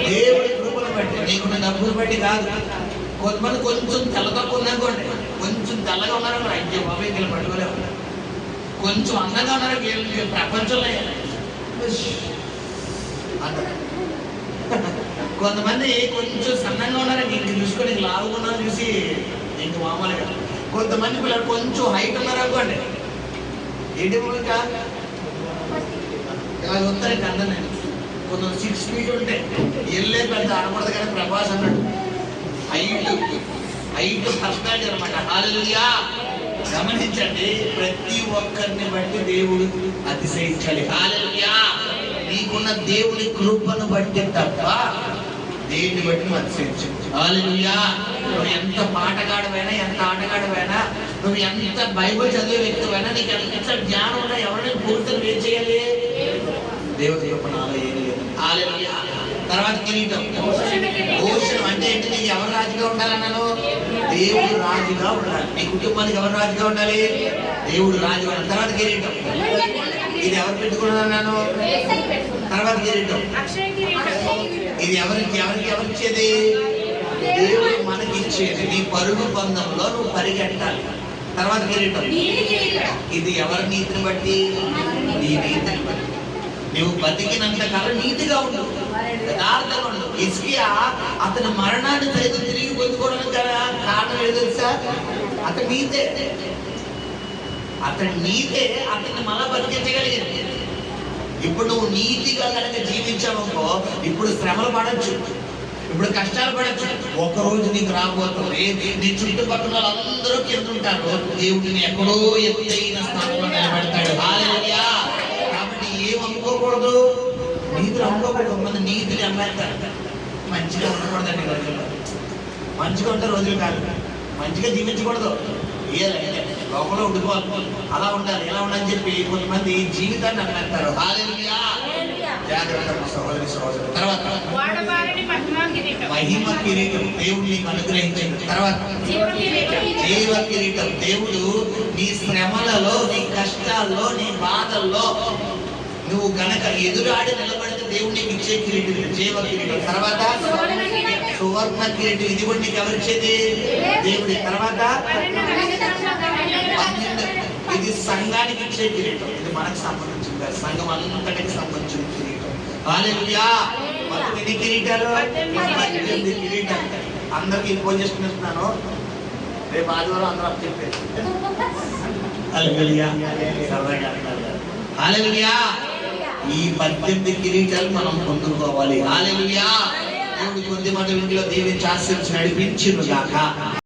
దేవుడి కృపను బట్టి, నీకున్న డబ్బులు బట్టి కాదు. కొంతమంది కొంచెం తెల్ల తక్కువ ఉందనుకోండి, కొంచెం తెల్లగా ఉన్నారు, అయితే బాబాయ్ వీళ్ళు పట్టుకోలేము. కొంచెం అందంగా ఉన్నారు, వీళ్ళు ప్రపంచంలో కొంతమంది కొంచెం సన్నంగా ఉన్నారు, ఇంక చూసుకొని లావుగా చూసి ఇంక మామూలుగా. కొంతమంది పిల్లలు కొంచెం హైట్ ఉన్నారు అనుకోండి, ఏంటి ఇంకా ఇలా చూస్తారండి అందరినీ. కొంచెం 6 feet ఉంటే ఎల్లే పెద్ద ఆడపడదు కానీ ప్రభాస్ అన్నాడు. హైట్ పర్సనాలిటీ అనమాట. హల్లెలూయా. గమనించండి, ప్రతి ఒక్కరిని బట్టి దేవుడు అతిశయించాలి. హల్లెలూయా. నీకున్న దేవుడి కృపను బట్టి తప్ప దేన్ని బట్టి నువ్వు అతిశయించు. హల్లెలూయా. నువ్వు ఎంత పాటగాడమైనా, ఎంత ఆటగాడమైనా, నువ్వు ఎంత బైబిల్ చదివే వ్యక్తివైనా, నీకు ఎంత జ్ఞానం ఉన్నా ఎవరైనా పూర్తిని ఏం చేయాలి? దేవుడి కృపను ఆలయాలి. హల్లెలూయా. తర్వాత కిరీటం, భూషణం అంటే ఏంటి? నీకు ఎవరు రాజుగా ఉండాలన్నాను? దేవుడు రాజుగా ఉండాలి. నీ కుటుంబానికి ఎవరు రాజుగా ఉండాలి? దేవుడు రాజుగా ఉండాలి. తర్వాత కిరీటం, ఇది ఎవరు పెట్టుకున్నాను? తర్వాత కిరీటం, ఇది ఎవరిచ్చేది? దేవుడు మనకి ఇచ్చేది. నీ పరుగు పందంలో నువ్వు పరిగెట్టాలి. తర్వాత కిరీటం, ఇది ఎవరి నీతిని బట్టి? నీ నీతిని బట్టి. నువ్వు బతికినంత కాలం నీతిగా ఉండు, యథార్థంగా ఉండు. హిజ్కియా అతని మరణాన్ని సైతం తిరిగి పొందుకోవడానికి కారణం ఏదో తెలుసా? అతని నీతే అతన్ని మళ్ళా బతికించగలిగింది. ఇప్పుడు నువ్వు నీతిగా కనుక జీవించావనుకో, ఇప్పుడు శ్రమలు పడచ్చు, ఇప్పుడు కష్టాలు పడచ్చు. ఒకరోజు నీకు రాబోతుంది, నీ చుట్టుపక్కల వాళ్ళందరూ కింద ఉంటారు, దేవుడిని ఎక్కడో ఎత్తైన స్థానంలో నిలబెడతాడు. హల్లెలూయా. కాబట్టి ఏమనుకోకూడదు, నీతులు అమ్ముకోకూడదు. కొంతమంది నీతిని అమ్మేస్తారు. మంచిగా ఉండకూడదండి రోజుల్లో. మంచిగా ఉంటే రోజులు కాదు, మంచిగా జీవించకూడదు. లోపల ఉండిపోవాలి, అలా ఉండాలి, ఎలా ఉండాలని చెప్పి కొంతమంది జీవితాన్ని అమ్మేస్తారు. హల్లెలూయా. జాగ్రత్త సహోదరి సహోదరు. తర్వాత మహిమ కిరీటం దేవుడు నీకు అనుగ్రహించింది. తర్వాత జీవ కిరీటం, దేవుడు నీ శ్రమలలో, నీ కష్టాల్లో, నీ బాధల్లో నువ్వు గనక ఎదురాడి నిలబడితే దేవుడు నీకు ఇచ్చే కిరీటం జీవ కిరీటం. తర్వాత సువర్ణ కిరీటం, ఇది కూడా నీకు ఎవరిచ్చేది? దేవుడి. తర్వాత ఇది సంఘానికి ఇచ్చే కిరీటం, ఇది మనకు సంబంధించింది, సంఘం అంతటికి సంబంధించిన కిరీటం. హల్లెలూయా. మొత్తం ఎన్ని కిరీటాలు? 18 కిరీటాలు. అందరికి ఇన్ఫోన్ చేసుకున్నాను, రేపు ఆదివారం అందరూ అప్ చెప్పారు. హల్లెలూయా. హల్లెలూయా. ఈ 18 కిరీటాలు మనం పొందుకోవాలి. హల్లెలూయా. దేవుడు కొన్ని కొద్ది మాట ఇంటిలో దీవించి ఆశీర్వదించి నడిపించును గాక.